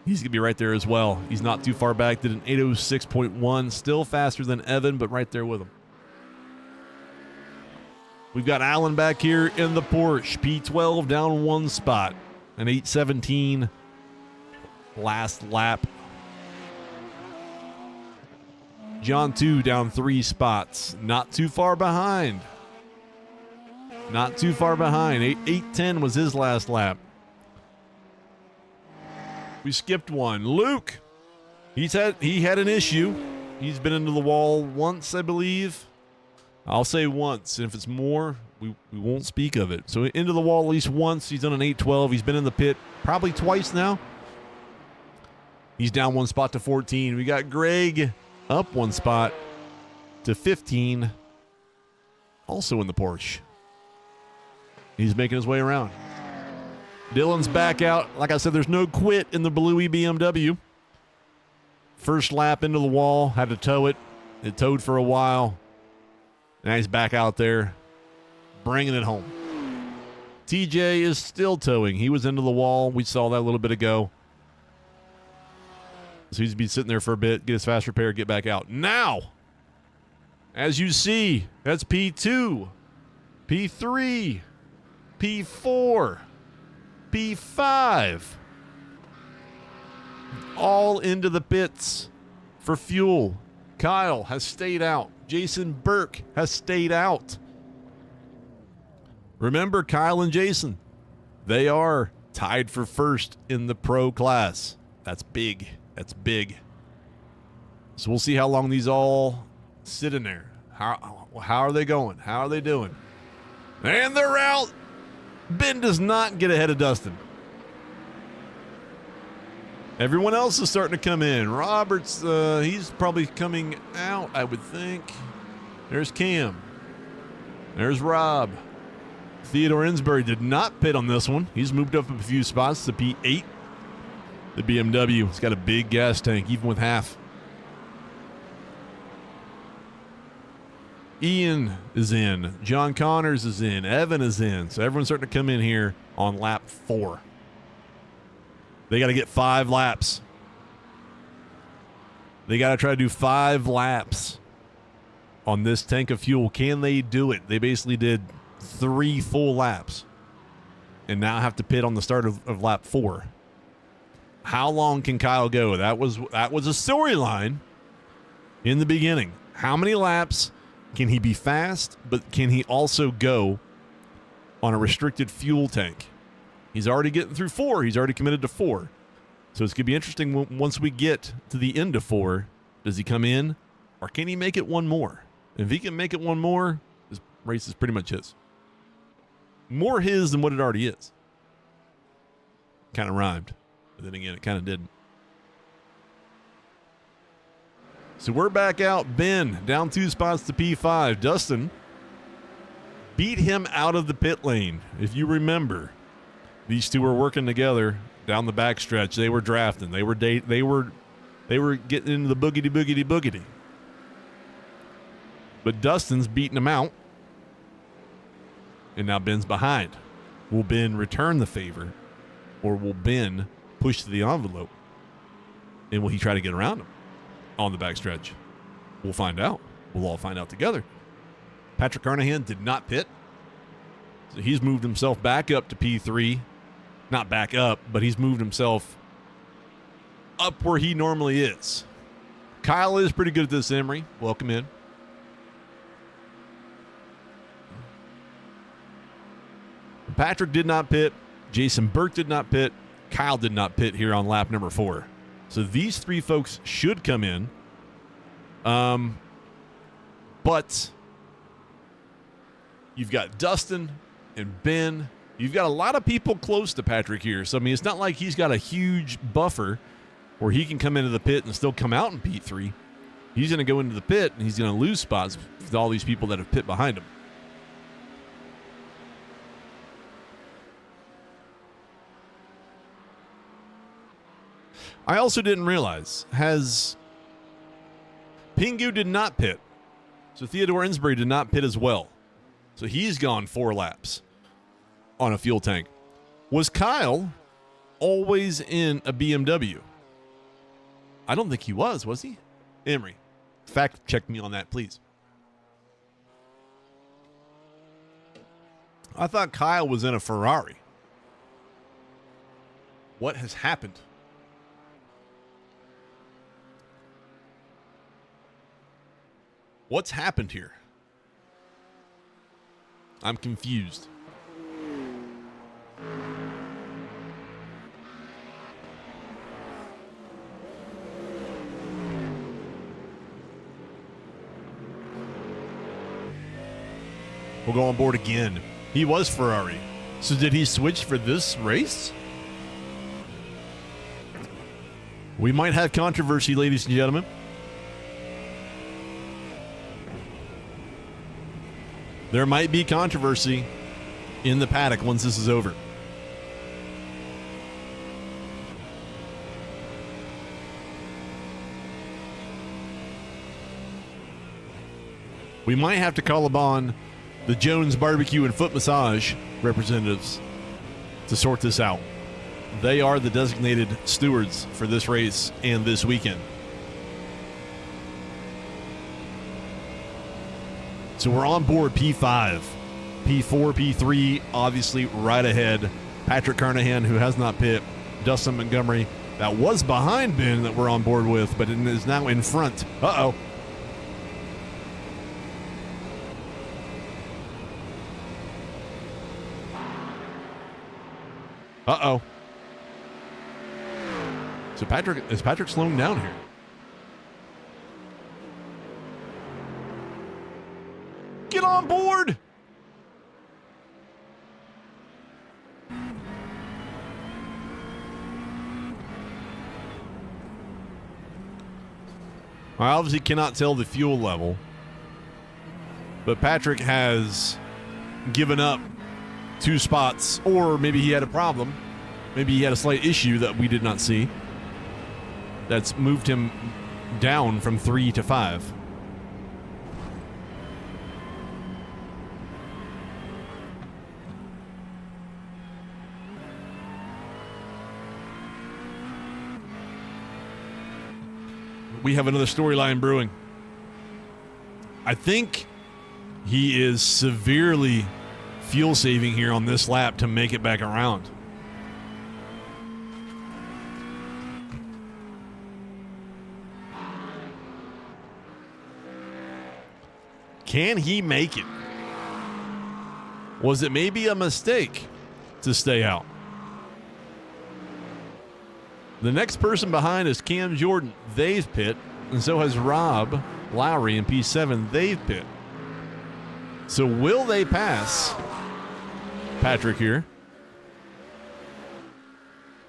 He's going to be right there as well. He's not too far back. Did an 8:06.1. Still faster than Evan, but right there with him. We've got Alan back here in the Porsche. P12 down 1 spot. An 8:17 last lap. John 2 down 3 spots. Not too far behind. Not too far behind. 8:10 was his last lap. We skipped one. Luke. He had an issue. He's been into the wall once, I believe. I'll say once. If it's more, we won't speak of it. So into the wall at least once. He's done an 812. He's been in the pit probably twice now. He's down one spot to 14. We got Greg up one spot to 15. Also in the Porsche. He's making his way around. Dylan's back out. Like I said, there's no quit in the bluey BMW. First lap into the wall. Had to tow it. It towed for a while. Now he's back out there, bringing it home. TJ is still towing. He was into the wall. We saw that a little bit ago. So he's be sitting there for a bit, get his fast repair, get back out. Now, as you see, that's P2, P3, P4, P5. All into the pits for fuel. Kyle has stayed out. Jason Burke has stayed out. Remember, Kyle and Jason, they are tied for first in the pro class. That's big. That's big. So we'll see how long these all sit in there. How are they going? How are they doing? And they're out. Ben does not get ahead of Dustin. Everyone else is starting to come in. Roberts, he's probably coming out, I would think. There's Cam. There's Rob. Theodore Insbury did not pit on this one. He's moved up a few spots to P8. The BMW has got a big gas tank, even with half. Ian is in. John Connors is in. Evan is in. So everyone's starting to come in here on lap 4. They got to get 5 laps. They got to try to do 5 laps on this tank of fuel. Can they do it? They basically did 3 full laps and now have to pit on the start of lap 4. How long can Kyle go? That was a storyline in the beginning. How many laps can he be fast, but can he also go on a restricted fuel tank? He's already getting through 4. He's already committed to 4. So it's going to be interesting once we get to the end of 4. Does he come in, or can he make it one more? If he can make it one more, this race is pretty much his. More his than what it already is. Kind of rhymed. But then again, it kind of didn't. So we're back out. Ben down 2 spots to P5. Dustin beat him out of the pit lane. If you remember, these two were working together down the backstretch. They were drafting. They were getting into the boogity. But Dustin's beating him out. And now Ben's behind. Will Ben return the favor, or will Ben push to the envelope? And will he try to get around him on the backstretch? We'll find out. We'll all find out together. Patrick Carnahan did not pit. So he's moved himself back up to P3. Not back up, but he's moved himself up where he normally is. Kyle is pretty good at this, Emery. Welcome in. Patrick did not pit. Jason Burke did not pit. Kyle did not pit here on lap number 4. So these 3 folks should come in. But you've got Dustin and Ben. You've got a lot of people close to Patrick here. So, I mean, it's not like he's got a huge buffer where he can come into the pit and still come out in P3. He's going to go into the pit, and he's going to lose spots with all these people that have pit behind him. I also didn't realize, Pingu did not pit. So Theodore Insbury did not pit as well. So he's gone 4 laps on a fuel tank. Was Kyle always in a BMW? I don't think he was he? Emery, fact check me on that, please. I thought Kyle was in a Ferrari. What has happened? What's happened here? I'm confused. will go on board again. He was Ferrari. So did he switch for this race? We might have controversy, ladies and gentlemen. There might be controversy in the paddock once this is over. We might have to call upon the Jones Barbecue and Foot Massage representatives to sort this out. They are the designated stewards for this race and this weekend. So we're on board P5, P4, P3, obviously right ahead. Patrick Carnahan, who has not pit. Dustin Montgomery, that was behind Ben that we're on board with, but it is now in front. Uh-oh. Uh-oh. So is Patrick slowing down here? Get on board! I obviously cannot tell the fuel level, but Patrick has given up 2 spots, or maybe he had a problem. Maybe he had a slight issue that we did not see. That's moved him down from 3 to 5. We have another storyline brewing. I think he is severely fuel saving here on this lap to make it back around. Can he make it? Was it maybe a mistake to stay out? The next person behind is Cam Jordan. They've pit, and so has Rob Lowry in P7. They've pit. So will they pass Patrick here?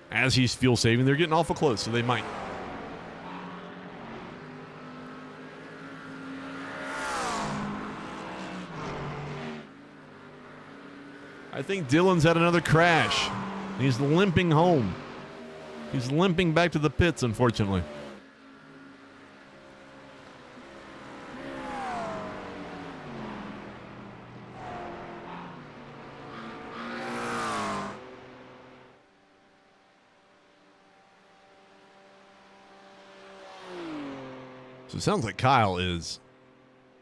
As he's fuel saving, they're getting awful close, so they might. I think Dylan's had another crash. He's limping home. He's limping back to the pits, unfortunately. So it sounds like Kyle is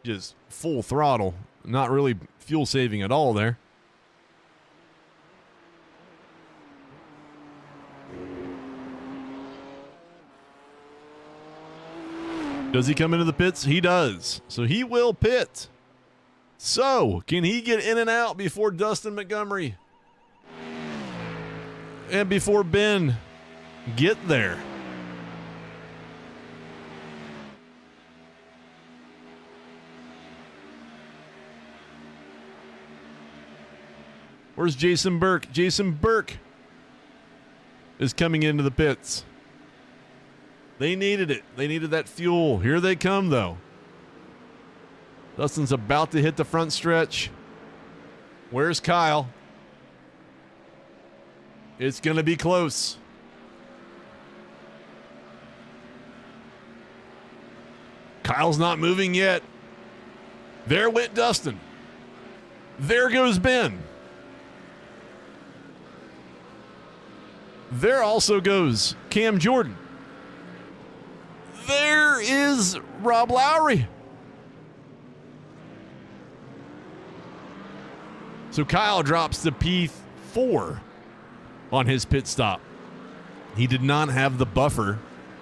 just full throttle, not really fuel saving at all there. Does he come into the pits? He does. So he will pit. So, can he get in and out before Dustin Montgomery and before Ben get there? Where's Jason Burke? Jason Burke is coming into the pits. They needed it. They needed that fuel. Here they come, though. Dustin's about to hit the front stretch. Where's Kyle? It's going to be close. Kyle's not moving yet. There went Dustin. There goes Ben. There also goes Cam Jordan. There is Rob Lowry. So Kyle drops to P4 on his pit stop. He did not have the buffer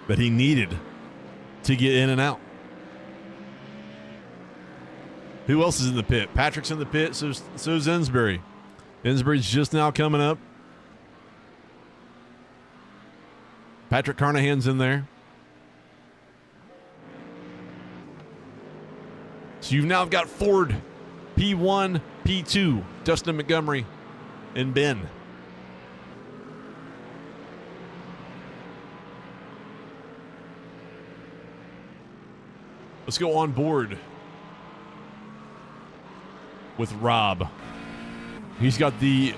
that he needed to get in and out. Who else is in the pit? Patrick's in the pit, so's Ensbury. Ensbury's just now coming up. Patrick Carnahan's in there. So you've now got Ford P1, P2, Dustin Montgomery, and Ben. Let's go on board with Rob. He's got the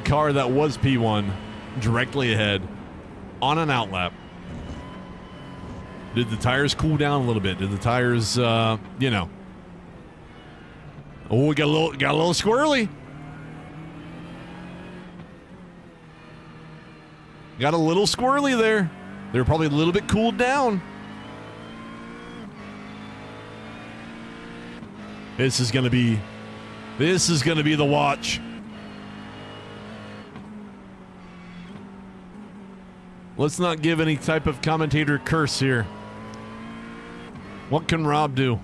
car that was P1 directly ahead on an outlap. Did the tires cool down a little bit? Did the tires, Oh, we got a little squirrely. Got a little squirrely there. They were probably a little bit cooled down. This is gonna be the watch. Let's not give any type of commentator curse here. What can Rob do?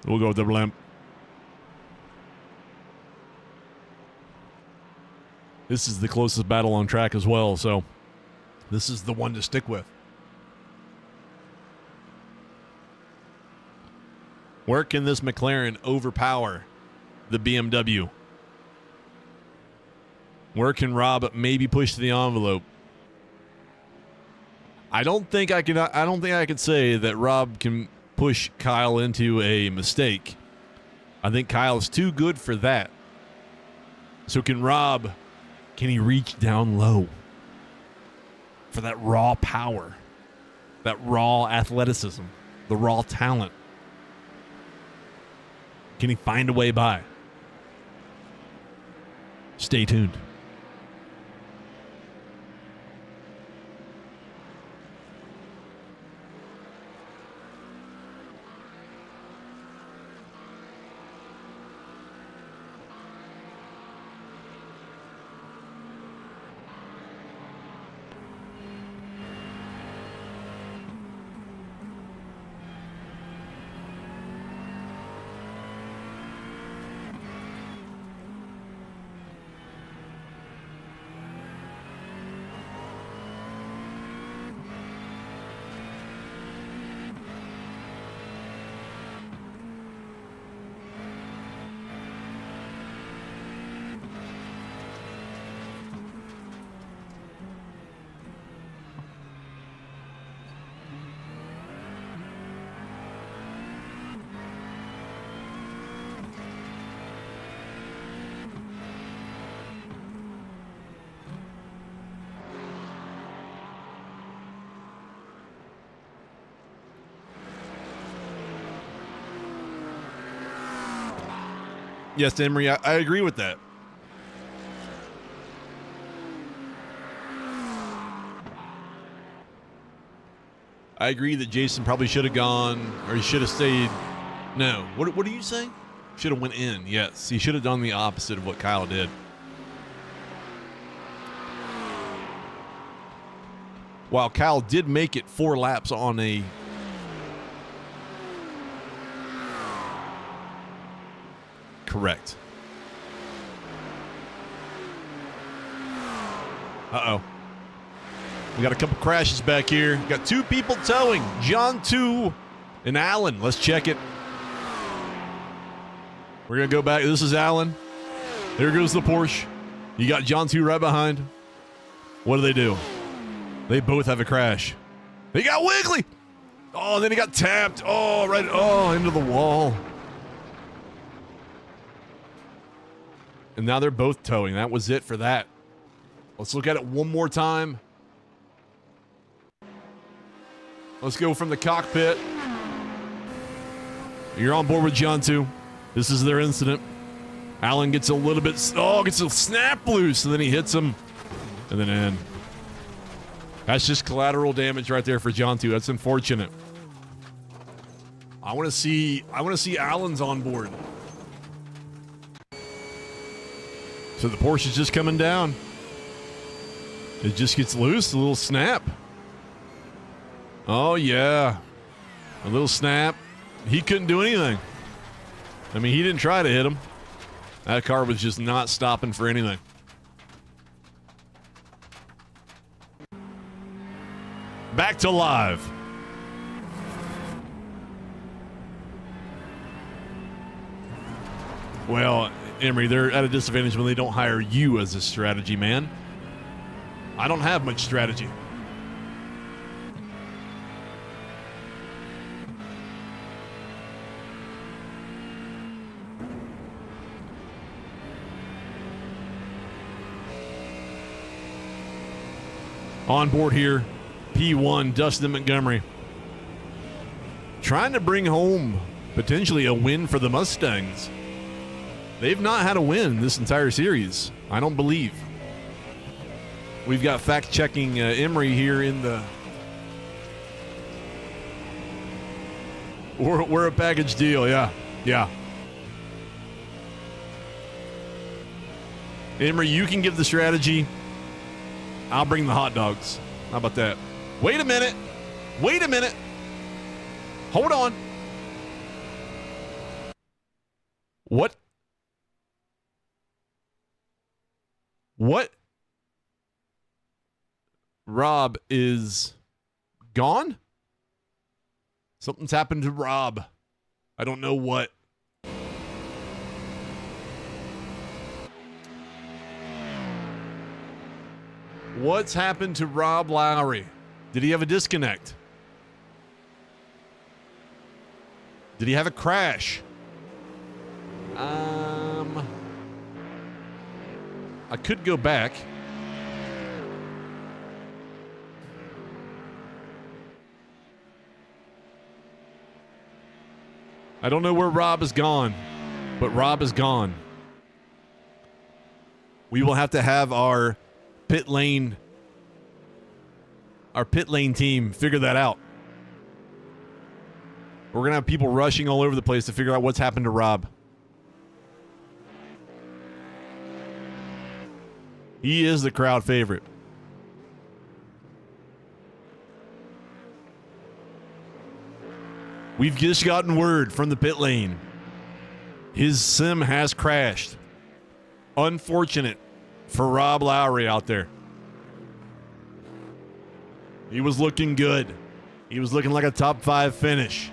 We'll go with the blimp. This is the closest battle on track as well, so this is the one to stick with. Where can this McLaren overpower the BMW? Where can Rob maybe push the envelope? I don't think I could say that Rob can push Kyle into a mistake. I think Kyle is too good for that. So can he reach down low for that raw power, that raw athleticism, the raw talent? Can he find a way by? Stay tuned. Yes, Emery, I agree with that. I agree that Jason probably should have gone, or he should have stayed. No. What are you saying? Should have went in. Yes, he should have done the opposite of what Kyle did. While Kyle did make it 4 laps on a correct. Uh-oh. We got a couple crashes back here. We got 2 people towing. John 2 and Alan. Let's check it. We're going to go back. This is Alan. There goes the Porsche. You got John 2 right behind. What do? They both have a crash. He got wiggly. Oh, and then he got tapped. Oh, right. Oh, into the wall. And now they're both towing. That was it for that. Let's look at it one more time. Let's go from the cockpit. You're on board with John 2. This is their incident. Alan gets a little bit, gets a snap loose, and then he hits him. And then in. That's just collateral damage right there for John 2. That's unfortunate. I want to see Alan's on board. So the Porsche is just coming down. It just gets loose, a little snap. Oh, yeah. A little snap. He couldn't do anything. I mean, he didn't try to hit him. That car was just not stopping for anything. Back to live. Well, Emery, they're at a disadvantage when they don't hire you as a strategy man. I don't have much strategy. On board here, P1, Dustin Montgomery. Trying to bring home potentially a win for the Mustangs. They've not had a win this entire series, I don't believe. We've got fact-checking Emery here in the... We're a package deal, yeah. Yeah. Emery, you can give the strategy. I'll bring the hot dogs. How about that? Wait a minute. Wait a minute. Hold on. What? What? Rob is gone? Something's happened to Rob. I don't know what. What's happened to Rob Lowry? Did he have a disconnect? Did he have a crash? I could go back. I don't know where Rob is gone, but Rob is gone. We will have to have our pit lane team figure that out. We're going to have people rushing all over the place to figure out what's happened to Rob. He is the crowd favorite. We've just gotten word from the pit lane. His sim has crashed. Unfortunate for Rob Lowry out there. He was looking good. He was looking like a top 5 finish.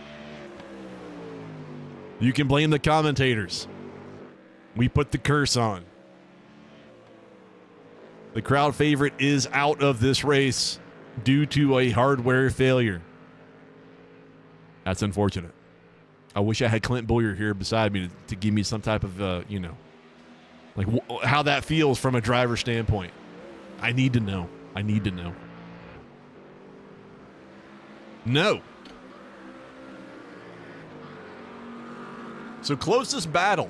You can blame the commentators. We put the curse on. The crowd favorite is out of this race due to a hardware failure. That's unfortunate. I wish I had Clint Boyer here beside me to give me some type of, like how that feels from a driver standpoint. I need to know. I need to know. No. So closest battle.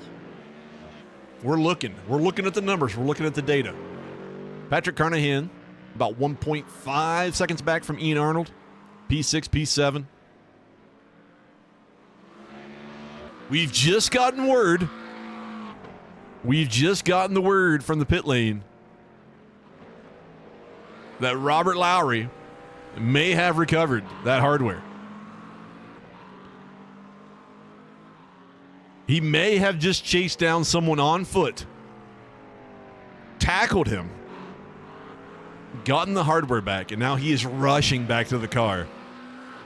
We're looking at the numbers. We're looking at the data. Patrick Carnahan, about 1.5 seconds back from Ian Arnold. P6, P7. We've just gotten word. We've just gotten the word from the pit lane that Robert Lowry may have recovered that hardware. He may have just chased down someone on foot, tackled him, gotten the hardware back, and now he is rushing back to the car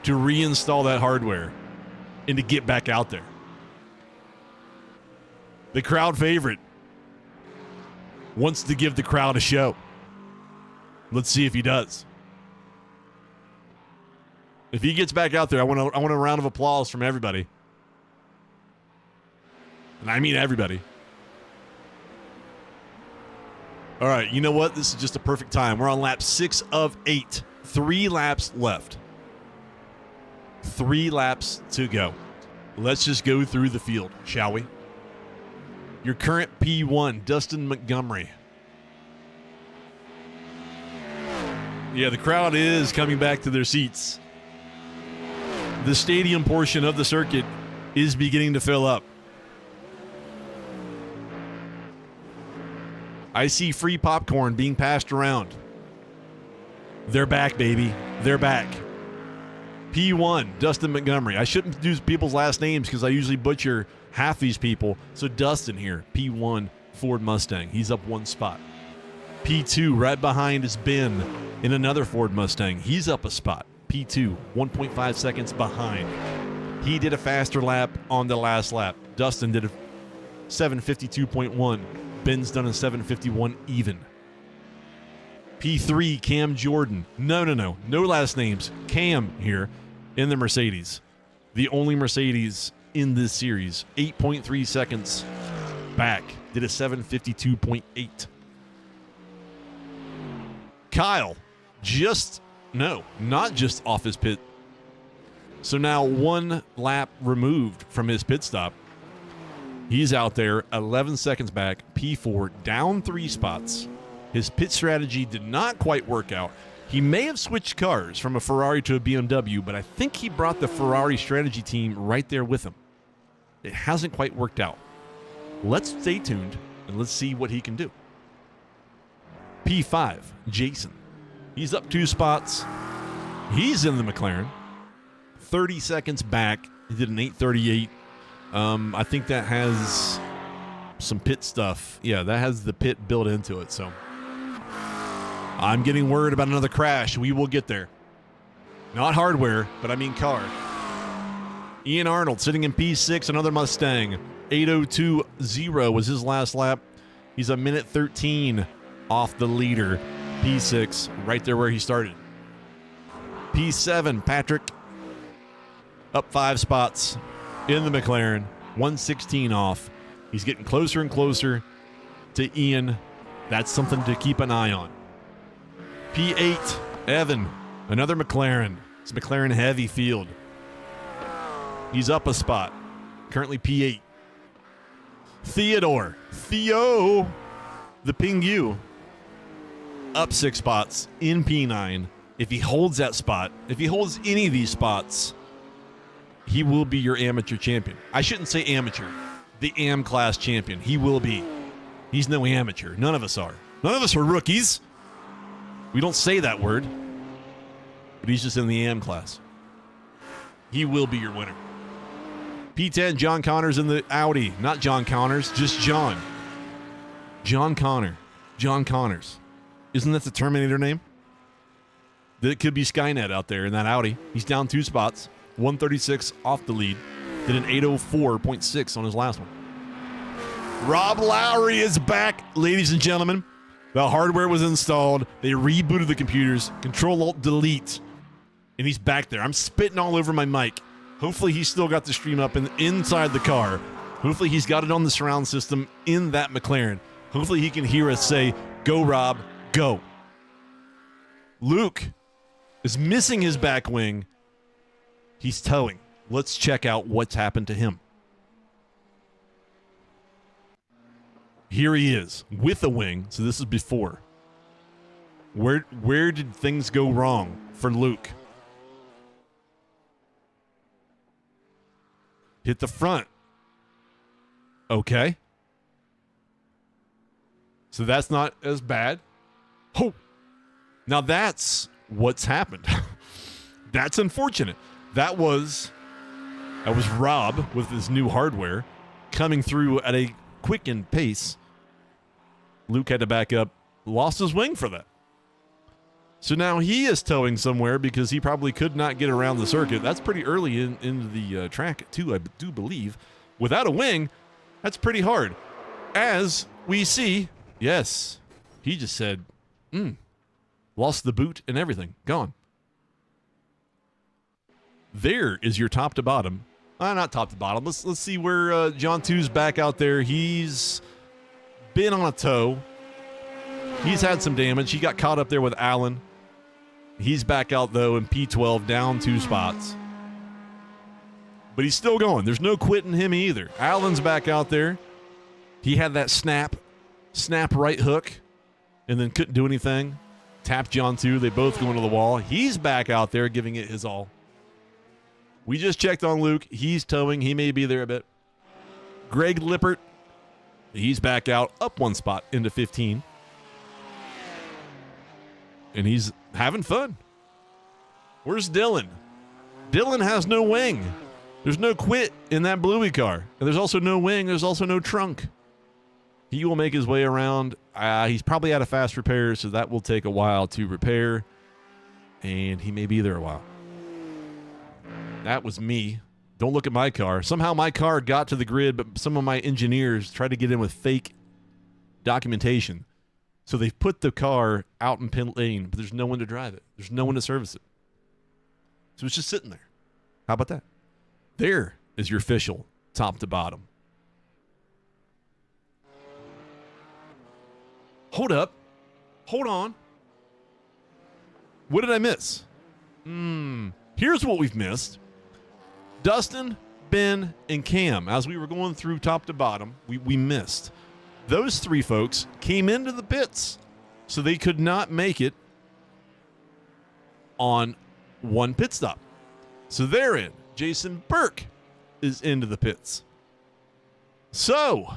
to reinstall that hardware and to get back out there. The crowd favorite wants to give the crowd a show. Let's see if he does. If he gets back out there, I want a round of applause from everybody. And I mean everybody. All right, you know what? This is just a perfect time. We're on lap 6 of 8. 3 laps left. 3 laps to go. Let's just go through the field, shall we? Your current P1, Dustin Montgomery. Yeah, the crowd is coming back to their seats. The stadium portion of the circuit is beginning to fill up. I see free popcorn being passed around. They're back, baby. They're back. P1, Dustin Montgomery. I shouldn't use people's last names because I usually butcher half these people. So Dustin here, P1 Ford Mustang. He's up 1 spot. P2, right behind is Ben in another Ford Mustang. He's up a spot. P2, 1.5 seconds behind. He did a faster lap on the last lap. Dustin did a 7:52.1. Ben's done a 7:51 even. P3, Cam Jordan. No last names. Cam here in the Mercedes. The only Mercedes in this series. 8.3 seconds back. Did a 7:52.8. Kyle, not just off his pit. So now 1 lap removed from his pit stop. He's out there 11 seconds back. P4 down 3 spots. His pit strategy did not quite work out. He may have switched cars from a Ferrari to a BMW, but I think he brought the Ferrari strategy team right there with him. It hasn't quite worked out. Let's stay tuned and let's see what he can do. P5, Jason. He's up 2 spots. He's in the McLaren. 30 seconds back. He did an 8:38. I think that has some pit stuff. Yeah, that has the pit built into it. So I'm getting worried about another crash. We will get there. Not hardware, but I mean car. Ian Arnold sitting in P6, another Mustang. 8:02.0 was his last lap. He's a minute 13 off the leader. P6, right there where he started. P7, Patrick, up 5 spots in the McLaren. 1:16 off. He's getting closer and closer to Ian. That's something to keep an eye on. P8, Evan, another McLaren. It's McLaren heavy field. He's up a spot. Currently P8. Theo, the Pingu, up 6 spots in P9. If he holds that spot, if he holds any of these spots, he will be your amateur champion. I shouldn't say amateur. The AM class champion. He will be. He's no amateur. None of us are. None of us are rookies. We don't say that word. But he's just in the AM class. He will be your winner. P10, John Connors in the Audi. Not John Connors, just John. John Connor. John Connors. Isn't that the Terminator name? That could be Skynet out there in that Audi. He's down 2 spots. 136 off the lead. Did an 8:04.6 on his last one. Rob Lowry is back, ladies and gentlemen. The hardware was installed. They rebooted the computers. Control-Alt-Delete. And he's back there. I'm spitting all over my mic. Hopefully he's still got the stream up inside the car. Hopefully he's got it on the surround system in that McLaren. Hopefully he can hear us say, "Go, Rob, go." Luke is missing his back wing. He's towing. Let's check out what's happened to him. Here he is with a wing. So this is before. Where did things go wrong for Luke? Hit the front. Okay. So that's not as bad. Oh. Now that's what's happened. That's unfortunate. That was Rob with his new hardware coming through at a quickened pace. Luke had to back up, lost his wing for that. So now he is towing somewhere because he probably could not get around the circuit. That's pretty early into the track too, I do believe. Without a wing, that's pretty hard. As we see, yes, he just said, lost the boot and everything, gone. There is your top to bottom. Not top to bottom. Let's see where John 2's back out there. He's been on a tow. He's had some damage. He got caught up there with Allen. He's back out, though, in P12, down 2 spots. But he's still going. There's no quitting him either. Allen's back out there. He had that snap right hook, and then couldn't do anything. Tapped John 2. They both go into the wall. He's back out there giving it his all. We just checked on Luke. He's towing. He may be there a bit. Greg Lippert, he's back out, up 1 spot into 15. And he's having fun. Where's Dylan? Dylan has no wing. There's no quit in that Bluey car. And there's also no wing. There's also no trunk. He will make his way around. He's probably out of fast repairs, so that will take a while to repair. And he may be there a while. That was me. Don't look at my car. Somehow my car got to the grid, but some of my engineers tried to get in with fake documentation. So they've put the car out in pit lane, but there's no one to drive it. There's no one to service it. So it's just sitting there. How about that? There is your official top to bottom. Hold up. Hold on. What did I miss? Here's what we've missed. Dustin, Ben, and Cam, as we were going through top to bottom, we missed. Those three folks came into the pits, so they could not make it on one pit stop. So they're in. Jason Burke is into the pits. So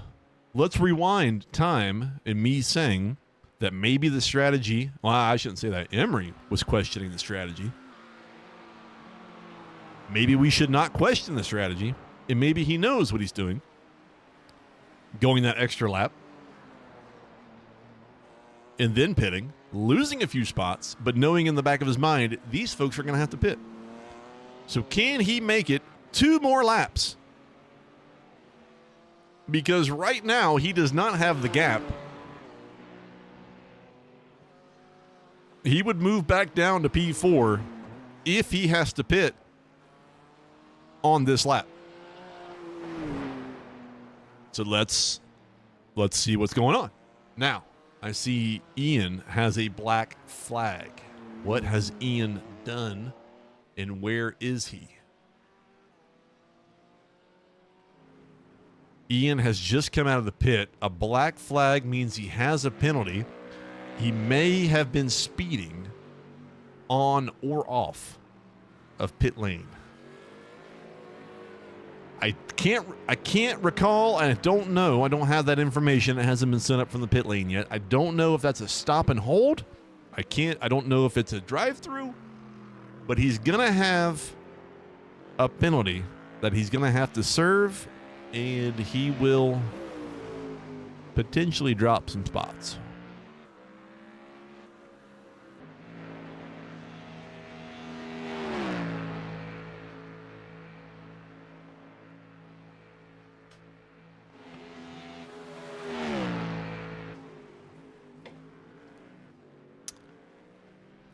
let's rewind time and me saying that maybe the strategy, well, I shouldn't say that. Emery was questioning the strategy. Maybe we should not question the strategy, and maybe he knows what he's doing. Going that extra lap, and then pitting, losing a few spots, but knowing in the back of his mind, these folks are going to have to pit. So can he make it 2 more laps? Because right now, he does not have the gap. He would move back down to P4 if he has to pit on this lap. So let's see what's going on. Now, I see Ian has a black flag. What has Ian done, and where is he? Ian has just come out of the pit. A black flag means he has a penalty. He may have been speeding on or off of pit lane. I can't recall, and I don't know. I don't have that information. It hasn't been sent up from the pit lane yet. I don't know if that's a stop and hold. I don't know if it's a drive-through, but he's going to have a penalty that he's going to have to serve, and he will potentially drop some spots.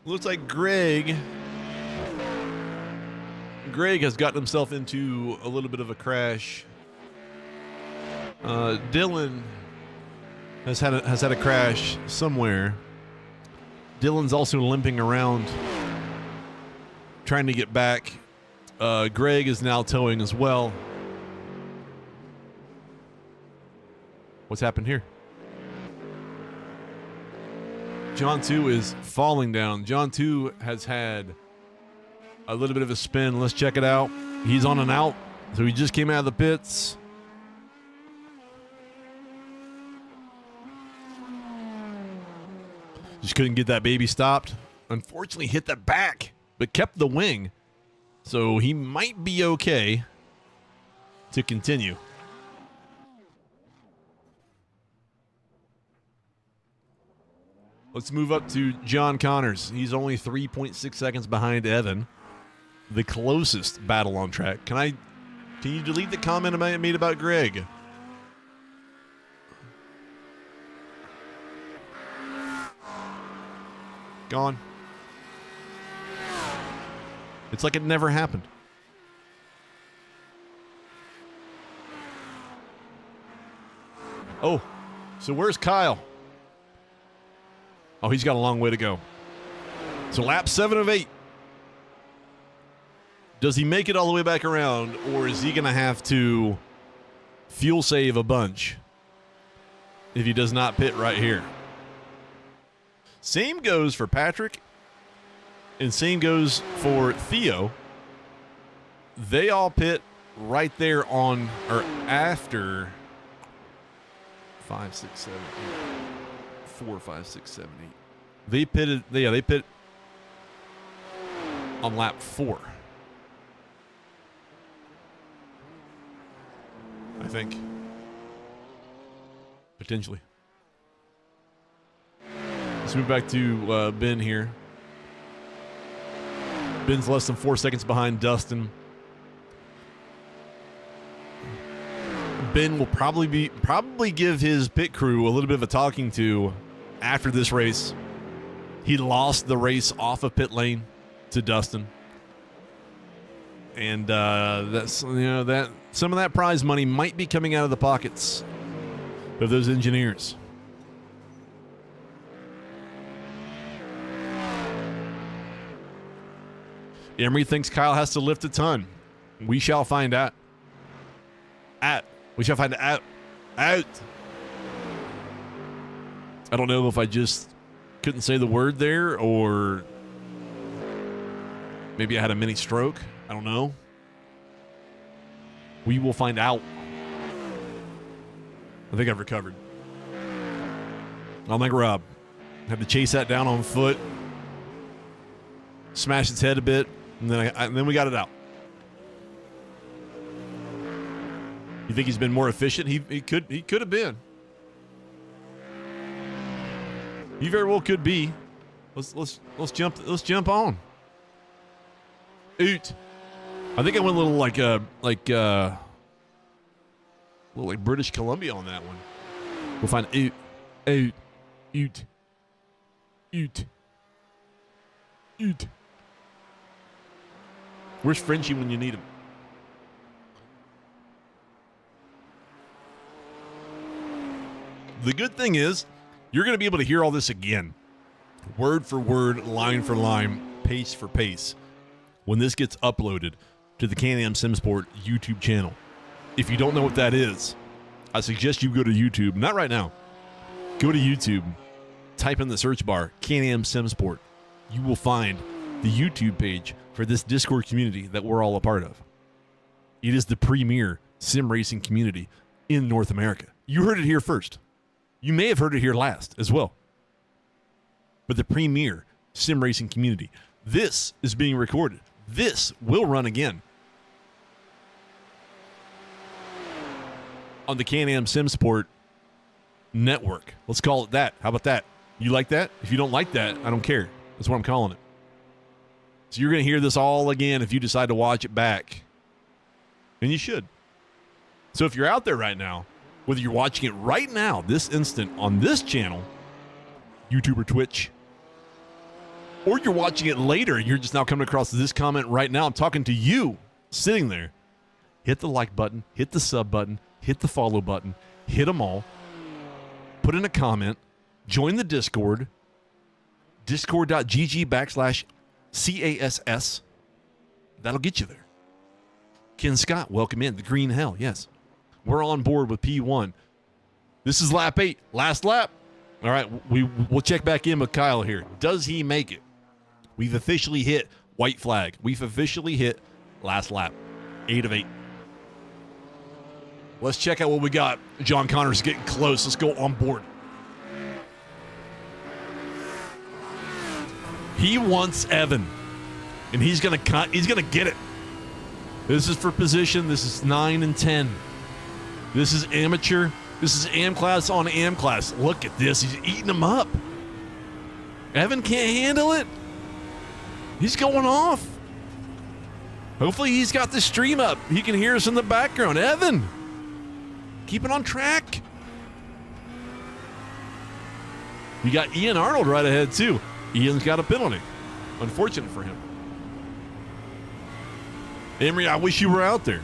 Looks like Greg has gotten himself into a little bit of a crash. Dylan has had a crash somewhere. Dylan's also limping around, trying to get back. Greg is now towing as well. What's happened here? John 2 is falling down. John 2 has had a little bit of a spin. Let's check it out. He's on an out, so he just came out of the pits. Just couldn't get that baby stopped. Unfortunately, hit the back, but kept the wing. So he might be okay to continue. Let's move up to John Connors. He's only 3.6 seconds behind Evan. The closest battle on track. Can you delete the comment I made about Greg? Gone. It's like it never happened. Oh, so where's Kyle? Oh, he's got a long way to go. So lap 7 of 8. Does he make it all the way back around, or is he going to have to fuel save a bunch if he does not pit right here? Same goes for Patrick, and same goes for Theo. They all pit right there on or after 5, 6, 7, 8. 4, 5, 6, 7, 8. They pit on lap 4. think. Potentially. Let's move back to Ben here. Ben's less than 4 seconds behind Dustin. Ben will probably give his pit crew a little bit of a talking to after this race. He lost the race off of pit lane to Dustin, and that's that some of that prize money might be coming out of the pockets of those engineers. Emery thinks Kyle has to lift a ton. We shall find out. We shall find out. I don't know if I just couldn't say the word there, or maybe I had a mini stroke. I don't know. We will find out. I think I've recovered. Unlike Rob. Had to chase that down on foot. Smash its head a bit, and then we got it out. You think he's been more efficient? He could have been. He very well could be. Let's jump on. Oot. I think I went a little like British Columbia on that one. We'll find oot. Where's Frenchie when you need him? The good thing is, you're going to be able to hear all this again, word for word, line for line, pace for pace, when this gets uploaded to the Can-Am SimSport YouTube channel. If you don't know what that is, I suggest you go to YouTube. Not right now. Go to YouTube, type in the search bar, Can-Am SimSport. You will find the YouTube page for this Discord community that we're all a part of. It is the premier sim racing community in North America. You heard it here first. You may have heard it here last as well. But the premier sim racing community. This is being recorded. This will run again on the Can-Am SimSport network. Let's call it that. How about that? You like that? If you don't like that, I don't care. That's what I'm calling it. So you're going to hear this all again if you decide to watch it back. And you should. So if you're out there right now, whether you're watching it right now, this instant, on this channel, YouTube or Twitch, or you're watching it later and you're just now coming across this comment right now, I'm talking to you, sitting there, hit the like button, hit the sub button, hit the follow button, hit them all, put in a comment, join the Discord, discord.gg/CASS. That'll get you there. Ken Scott, welcome in. The Green Hell, yes. We're on board with P1. This is lap 8, last lap. All right, we'll check back in with Kyle here. Does he make it? We've officially hit white flag. We've officially hit last lap, 8 of 8. Let's check out what we got. John Connor's getting close. Let's go on board. He wants Evan, and he's gonna get it. This is for position. This is 9 and 10. This is amateur. This is AM class on AM class. Look at this. He's eating them up. Evan can't handle it. He's going off. Hopefully he's got the stream up. He can hear us in the background. Evan, keep it on track. You got Ian Arnold right ahead too. Ian's got a penalty. Unfortunate for him. Emery, I wish you were out there.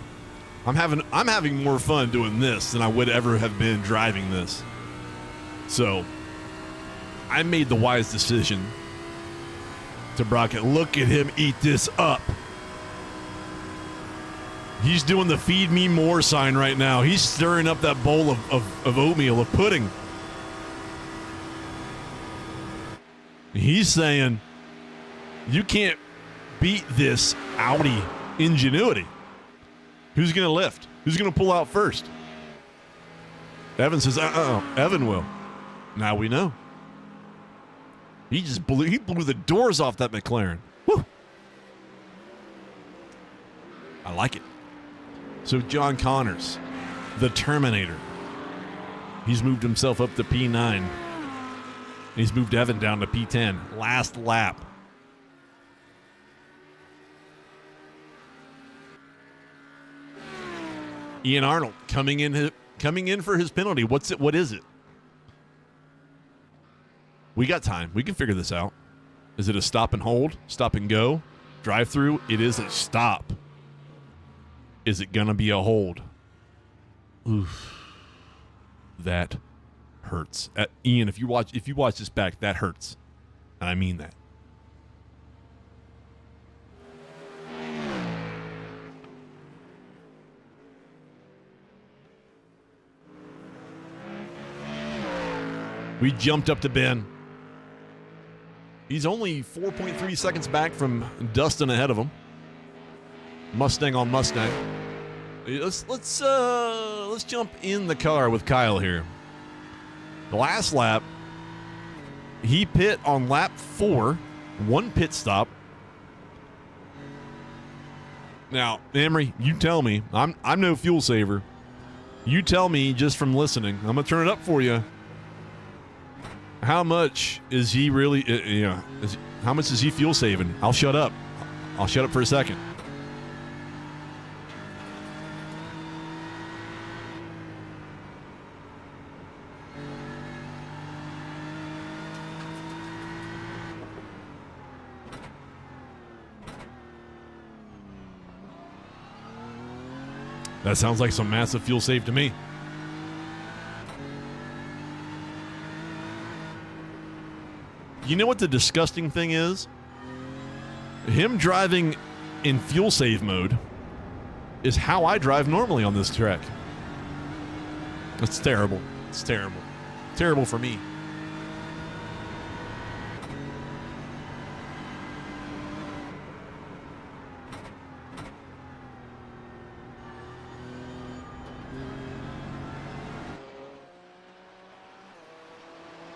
I'm having more fun doing this than I would ever have been driving this. So I made the wise decision to Brockett. Look at him eat this up. He's doing the feed me more sign right now. He's stirring up that bowl of oatmeal, of pudding. He's saying, you can't beat this Audi ingenuity. Who's going to lift? Who's going to pull out first? Evan says, Evan will. Now we know. He blew the doors off that McLaren. Woo! I like it. So John Connors, the Terminator. He's moved himself up to P9. He's moved Evan down to P10. Last lap. Ian Arnold coming in for his penalty. What is it? We got time. We can figure this out. Is it a stop and hold? Stop and go? Drive through? It is a stop. Is it gonna be a hold? Oof. That hurts. Ian, if you watch this back, that hurts. And I mean that. We jumped up to Ben. He's only 4.3 seconds back from Dustin ahead of him. Mustang on Mustang. Let's jump in the car with Kyle here. The last lap, he pit on lap 4, 1 pit stop. Now, Emery, you tell me. I'm no fuel saver. You tell me just from listening. I'm gonna turn it up for you. How much is he really? How much is he fuel saving? I'll shut up. I'll shut up for a second. That sounds like some massive fuel save to me. You know what the disgusting thing is? Him driving in fuel save mode is how I drive normally on this track. It's terrible. It's terrible. Terrible for me.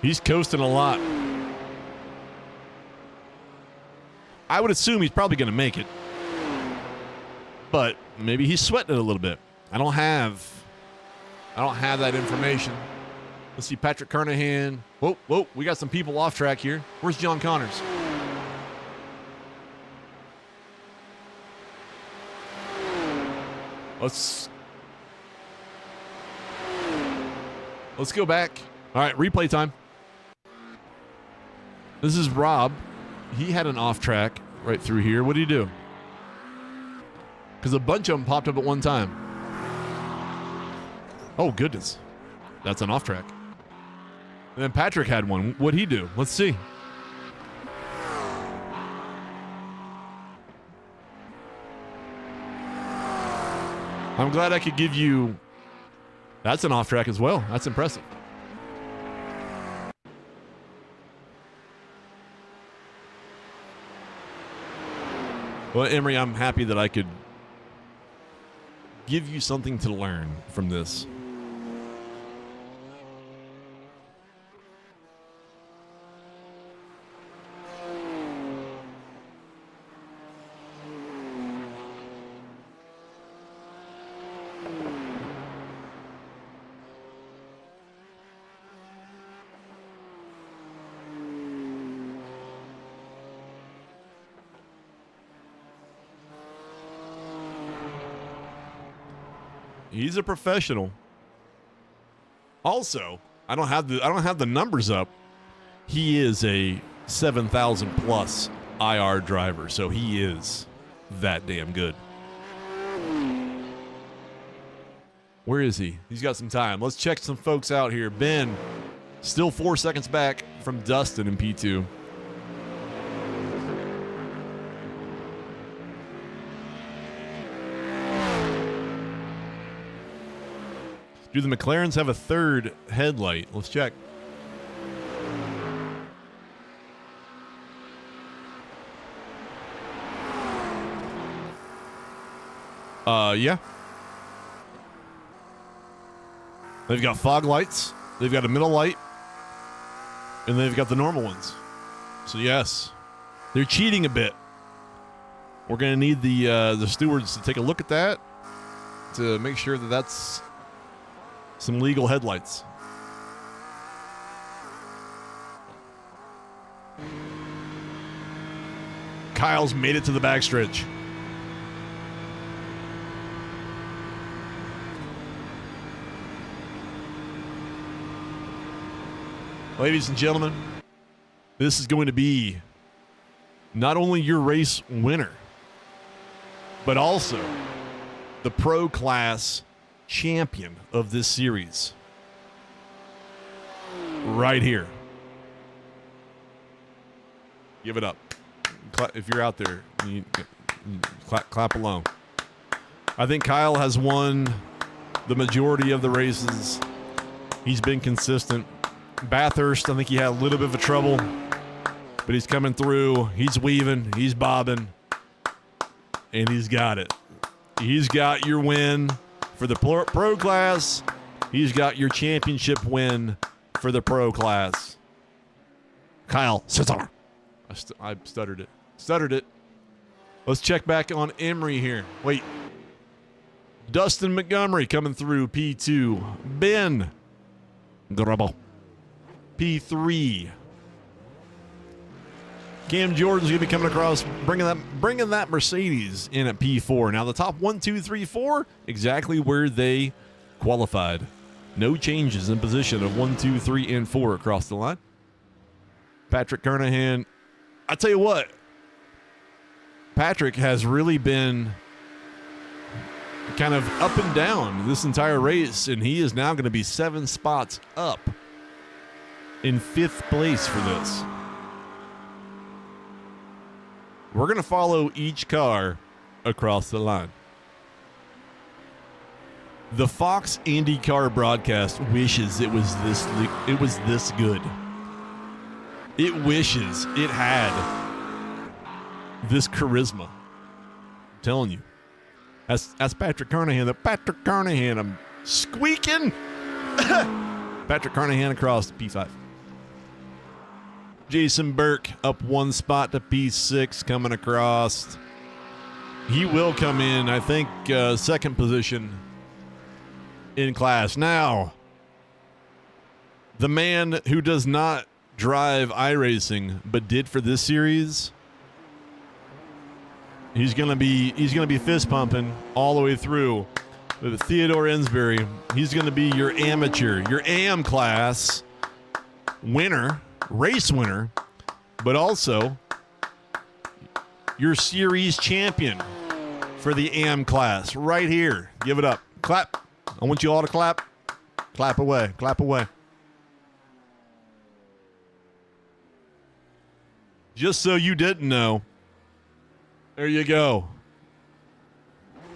He's coasting a lot. I would assume he's probably going to make it. But maybe he's sweating it a little bit. I don't have that information. Let's see, Patrick Kernahan. Whoa, we got some people off track here. Where's John Connors? Let's go back. All right, replay time. This is Rob. He had an off track right through here. What did he do? Because a bunch of them popped up at one time. Oh, goodness. That's an off track. And then Patrick had one. What'd he do? Let's see. I'm glad I could give you... That's an off track as well. That's impressive. Well, Emery, I'm happy that I could give you something to learn from this. He's a professional. Also, I don't have the numbers up. He is a 7,000 plus IR driver, so he is that damn good. Where is he? He's got some time. Let's check some folks out here. Ben, still 4 seconds back from Dustin in P2. Do the McLarens have a third headlight? Let's check. Yeah. They've got fog lights. They've got a middle light. And they've got the normal ones. So yes, they're cheating a bit. We're going to need the stewards to take a look at that to make sure that that's Some legal headlights. Kyle's made it to the backstretch. Ladies and gentlemen, this is going to be not only your race winner, but also the pro class champion of this series. Right here. Give it up. If you're out there, you clap along. I think Kyle has won the majority of the races. He's been consistent. Bathurst, I think he had a little bit of a trouble, but he's coming through. He's weaving. He's bobbing. And he's got it. He's got your win for the pro class. He's got your championship win for the pro class. Kyle Cesar. I stuttered it. Stuttered it. Let's check back on Emery here. Wait. Dustin Montgomery coming through P2. Ben Grubble. P3. Cam Jordan's going to be coming across, bringing that Mercedes in at P4. Now the top 1, 2, 3, 4, exactly where they qualified. No changes in position of 1, 2, 3, and 4 across the line. Patrick Kernahan. I tell you what, Patrick has really been kind of up and down this entire race, and he is now going to be 7 spots up in 5th place for this. We're going to follow each car across the line. The Fox IndyCar broadcast wishes it was this good. It wishes it had this charisma. I'm telling you. That's Patrick Carnahan. The Patrick Carnahan. I'm squeaking. Patrick Carnahan across to P5. Jason Burke up 1 spot to P6 coming across. He will come in, I think, 2nd position in class. Now, the man who does not drive iRacing but did for this series, he's gonna be fist pumping all the way through. With Theodore Ensbury, he's gonna be your amateur, your AM class winner, race winner, but also your series champion for the AM class right here. Give it up. Clap. I want you all to clap. Clap away. Clap away. Just so you didn't know, there you go.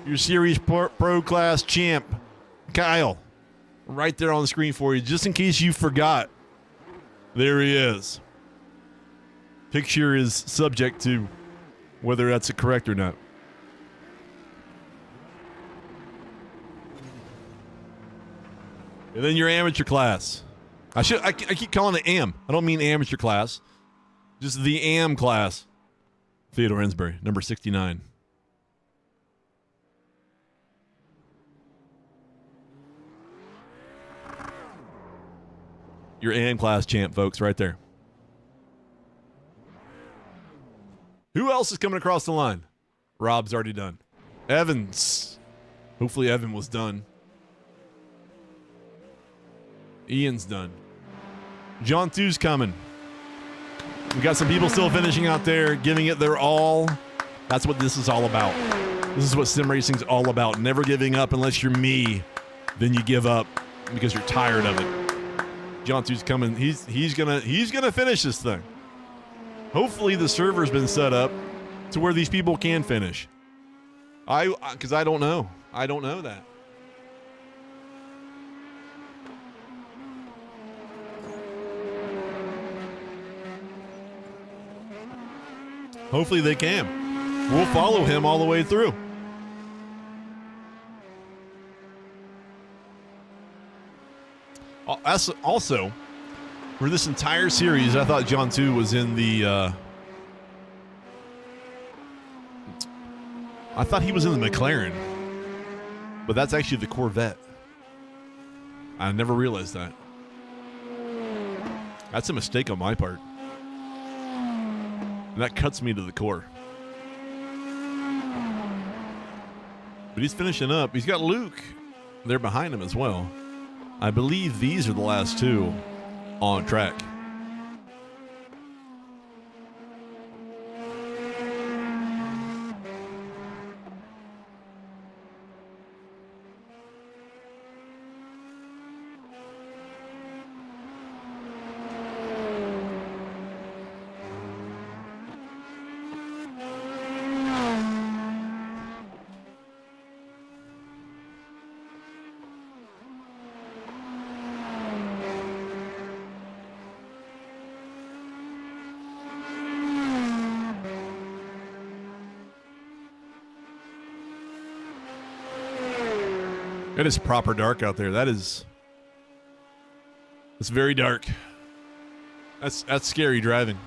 Your series pro class champ, Kyle, right there on the screen for you. Just in case you forgot, there he is. Picture is subject to whether that's correct or not. And then your amateur class. I keep calling it AM. I don't mean amateur class. Just the AM class. Theodore Ensbury, number 69. Your AM class champ, folks, right there. Who else is coming across the line? Rob's already done. Evans. Hopefully Evan was done. Ian's done. John 2's coming. We got some people still finishing out there, giving it their all. That's what this is all about. This is what sim racing's all about. Never giving up unless you're me. Then you give up because you're tired of it. John 2's coming. He's gonna finish this thing. Hopefully the server's been set up to where these people can finish. Because I don't know. I don't know that. Hopefully they can. We'll follow him all the way through. Also, for this entire series, I thought John 2 was in the... I thought he was in the McLaren. But that's actually the Corvette. I never realized that. That's a mistake on my part. And that cuts me to the core. But he's finishing up. He's got Luke there behind him as well. I believe these are the last two on track. It is proper dark out there. It's very dark. That's scary driving.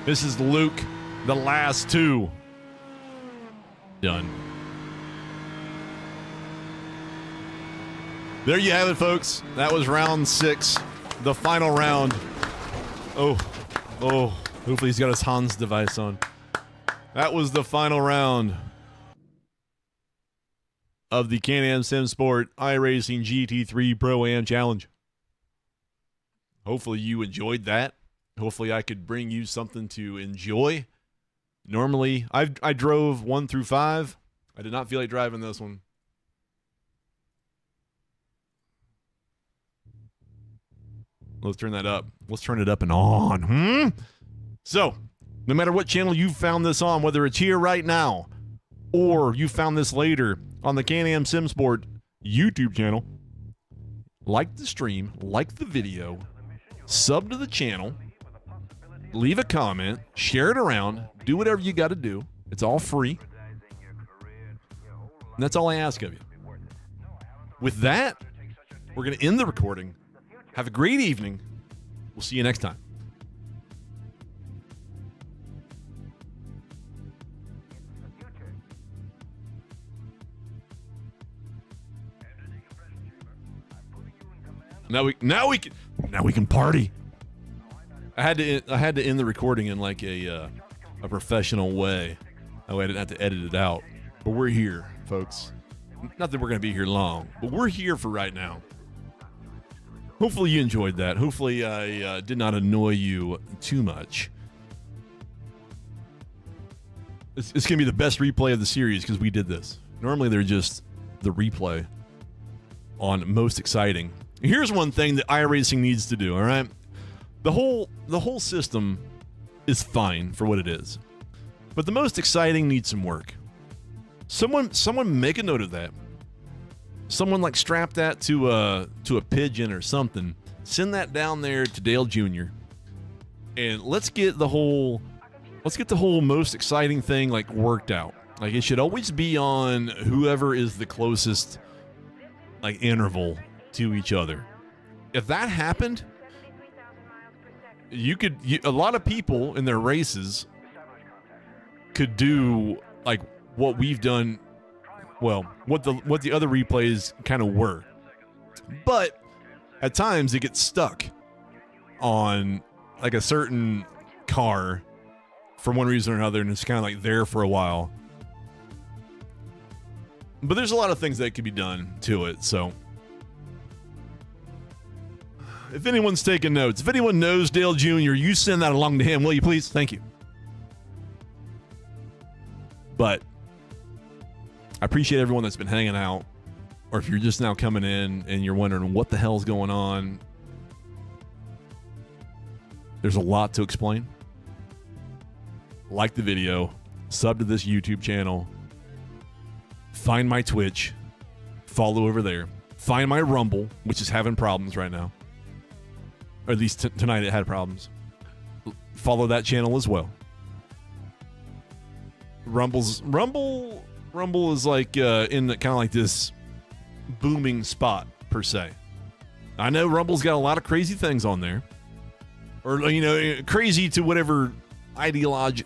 This is Luke, the last two. Done. There you have it, folks. That was round 6, the final round. Oh, hopefully he's got his Hans device on. That was the final round of the Can-Am Sim Sport iRacing GT3 Pro-Am Challenge. Hopefully you enjoyed that. Hopefully I could bring you something to enjoy. Normally, I drove 1 through 5. I did not feel like driving this one. Let's turn that up. Let's turn it up and on. So, no matter what channel you found this on, whether it's here right now or you found this later on the Can-Am Sim Sport YouTube channel, like the stream, like the video, sub to the channel, leave a comment, share it around, do whatever you got to do. It's all free. And that's all I ask of you. With that, we're going to end the recording. Have a great evening. We'll see you next time. Now we can party. I had to end the recording in like a professional way. That way I didn't have to edit it out. But we're here, folks. Not that we're going to be here long, but we're here for right now. Hopefully you enjoyed that. Hopefully I did not annoy you too much. It's going to be the best replay of the series because we did this. Normally they're just the replay on most exciting. Here's one thing that iRacing needs to do, all right? The whole system is fine for what it is. But the most exciting needs some work. Someone make a note of that. Someone like strap that to a pigeon or something. Send that down there to Dale Jr. And let's get the whole most exciting thing like worked out. Like it should always be on whoever is the closest like interval to each other. If that happened, a lot of people in their races could do like what we've done. Well, what the other replays kind of were, but at times it gets stuck on like a certain car for one reason or another, and it's kind of like there for a while. But there's a lot of things that could be done to it, so if anyone's taking notes, if anyone knows Dale Jr., you send that along to him, will you please? Thank you. But I appreciate everyone that's been hanging out, or if you're just now coming in and you're wondering what the hell's going on, there's a lot to explain. Like the video, sub to this YouTube channel, find my Twitch, follow over there, find my Rumble, which is having problems right now, or at least tonight it had problems. Follow that channel as well. Rumble is like in kind of like this booming spot per se. I know Rumble's got a lot of crazy things on there, or you know, crazy to whatever ideology,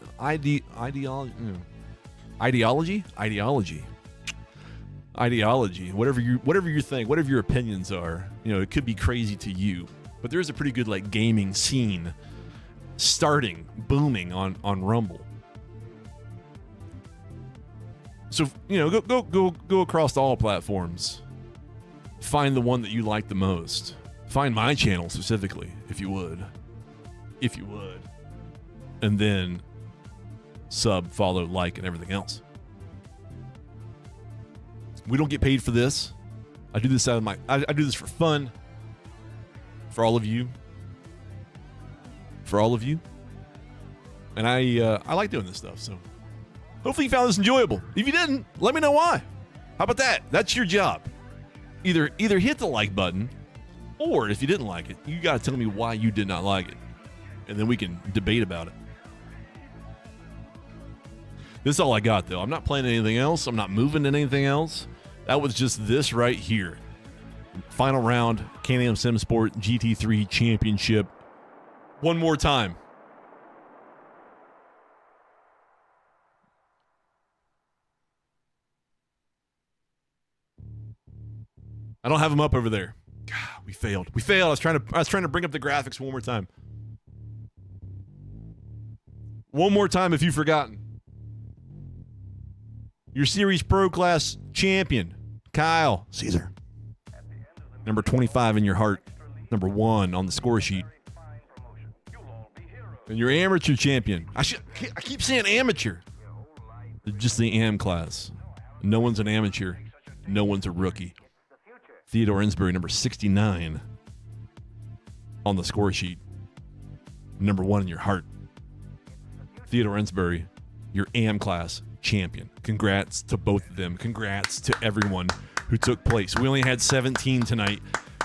whatever you think, whatever your opinions are. You know, it could be crazy to you, but there is a pretty good like gaming scene booming on Rumble. So, you know, go across all platforms. Find the one that you like the most. Find my channel specifically, if you would. And then sub, follow, like, and everything else. We don't get paid for this. I do this I do this for fun. For all of you. And I like doing this stuff, so hopefully you found this enjoyable. If you didn't, let me know why. How about that? That's your job. Either hit the like button, or if you didn't like it, you got to tell me why you did not like it, and then we can debate about it. This is all I got, though. I'm not playing anything else. I'm not moving to anything else. That was just this right here. Final round, Can-Am Sim Sport GT3 Championship. One more time. I don't have them up over there. God, we failed. I was trying to bring up the graphics one more time. One more time if you've forgotten. Your Series Pro Class champion, Kyle Caesar. Number 25 in your heart. Number 1 on the score sheet. And your amateur champion. I keep saying amateur. Just the AM class. No one's an amateur. No one's a rookie. Theodore Ensbury, number 69 on the score sheet. Number 1 in your heart. Theodore Ensbury, your AM class champion. Congrats to both of them. Congrats to everyone who took place. We only had 17 tonight,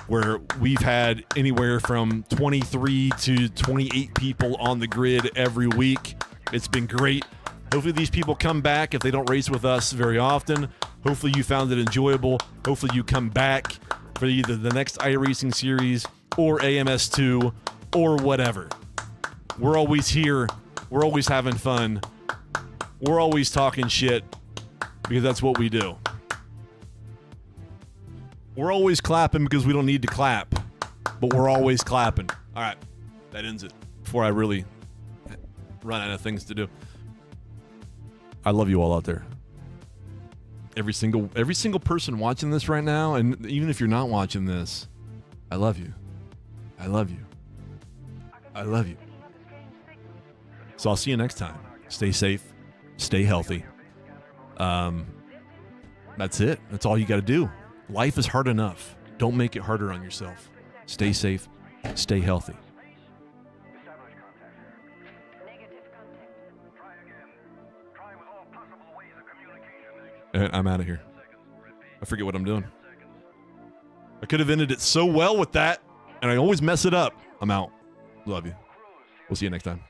where we've had anywhere from 23 to 28 people on the grid every week. It's been great. Hopefully these people come back if they don't race with us very often. Hopefully you found it enjoyable. Hopefully you come back for either the next iracing series or AMS2 or whatever. We're always here. We're always having fun. We're always talking shit because that's what we do. We're always clapping because we don't need to clap, but we're always clapping. All right, that ends it before I really run out of things to do. I love you all out there. Every single person watching this right now, and even if you're not watching this, I love you. I love you. I love you. So I'll see you next time. Stay safe. Stay healthy. That's it. That's all you got to do. Life is hard enough. Don't make it harder on yourself. Stay safe. Stay healthy. And I'm out of here. I forget what I'm doing. I could have ended it so well with that, and I always mess it up. I'm out. Love you. We'll see you next time.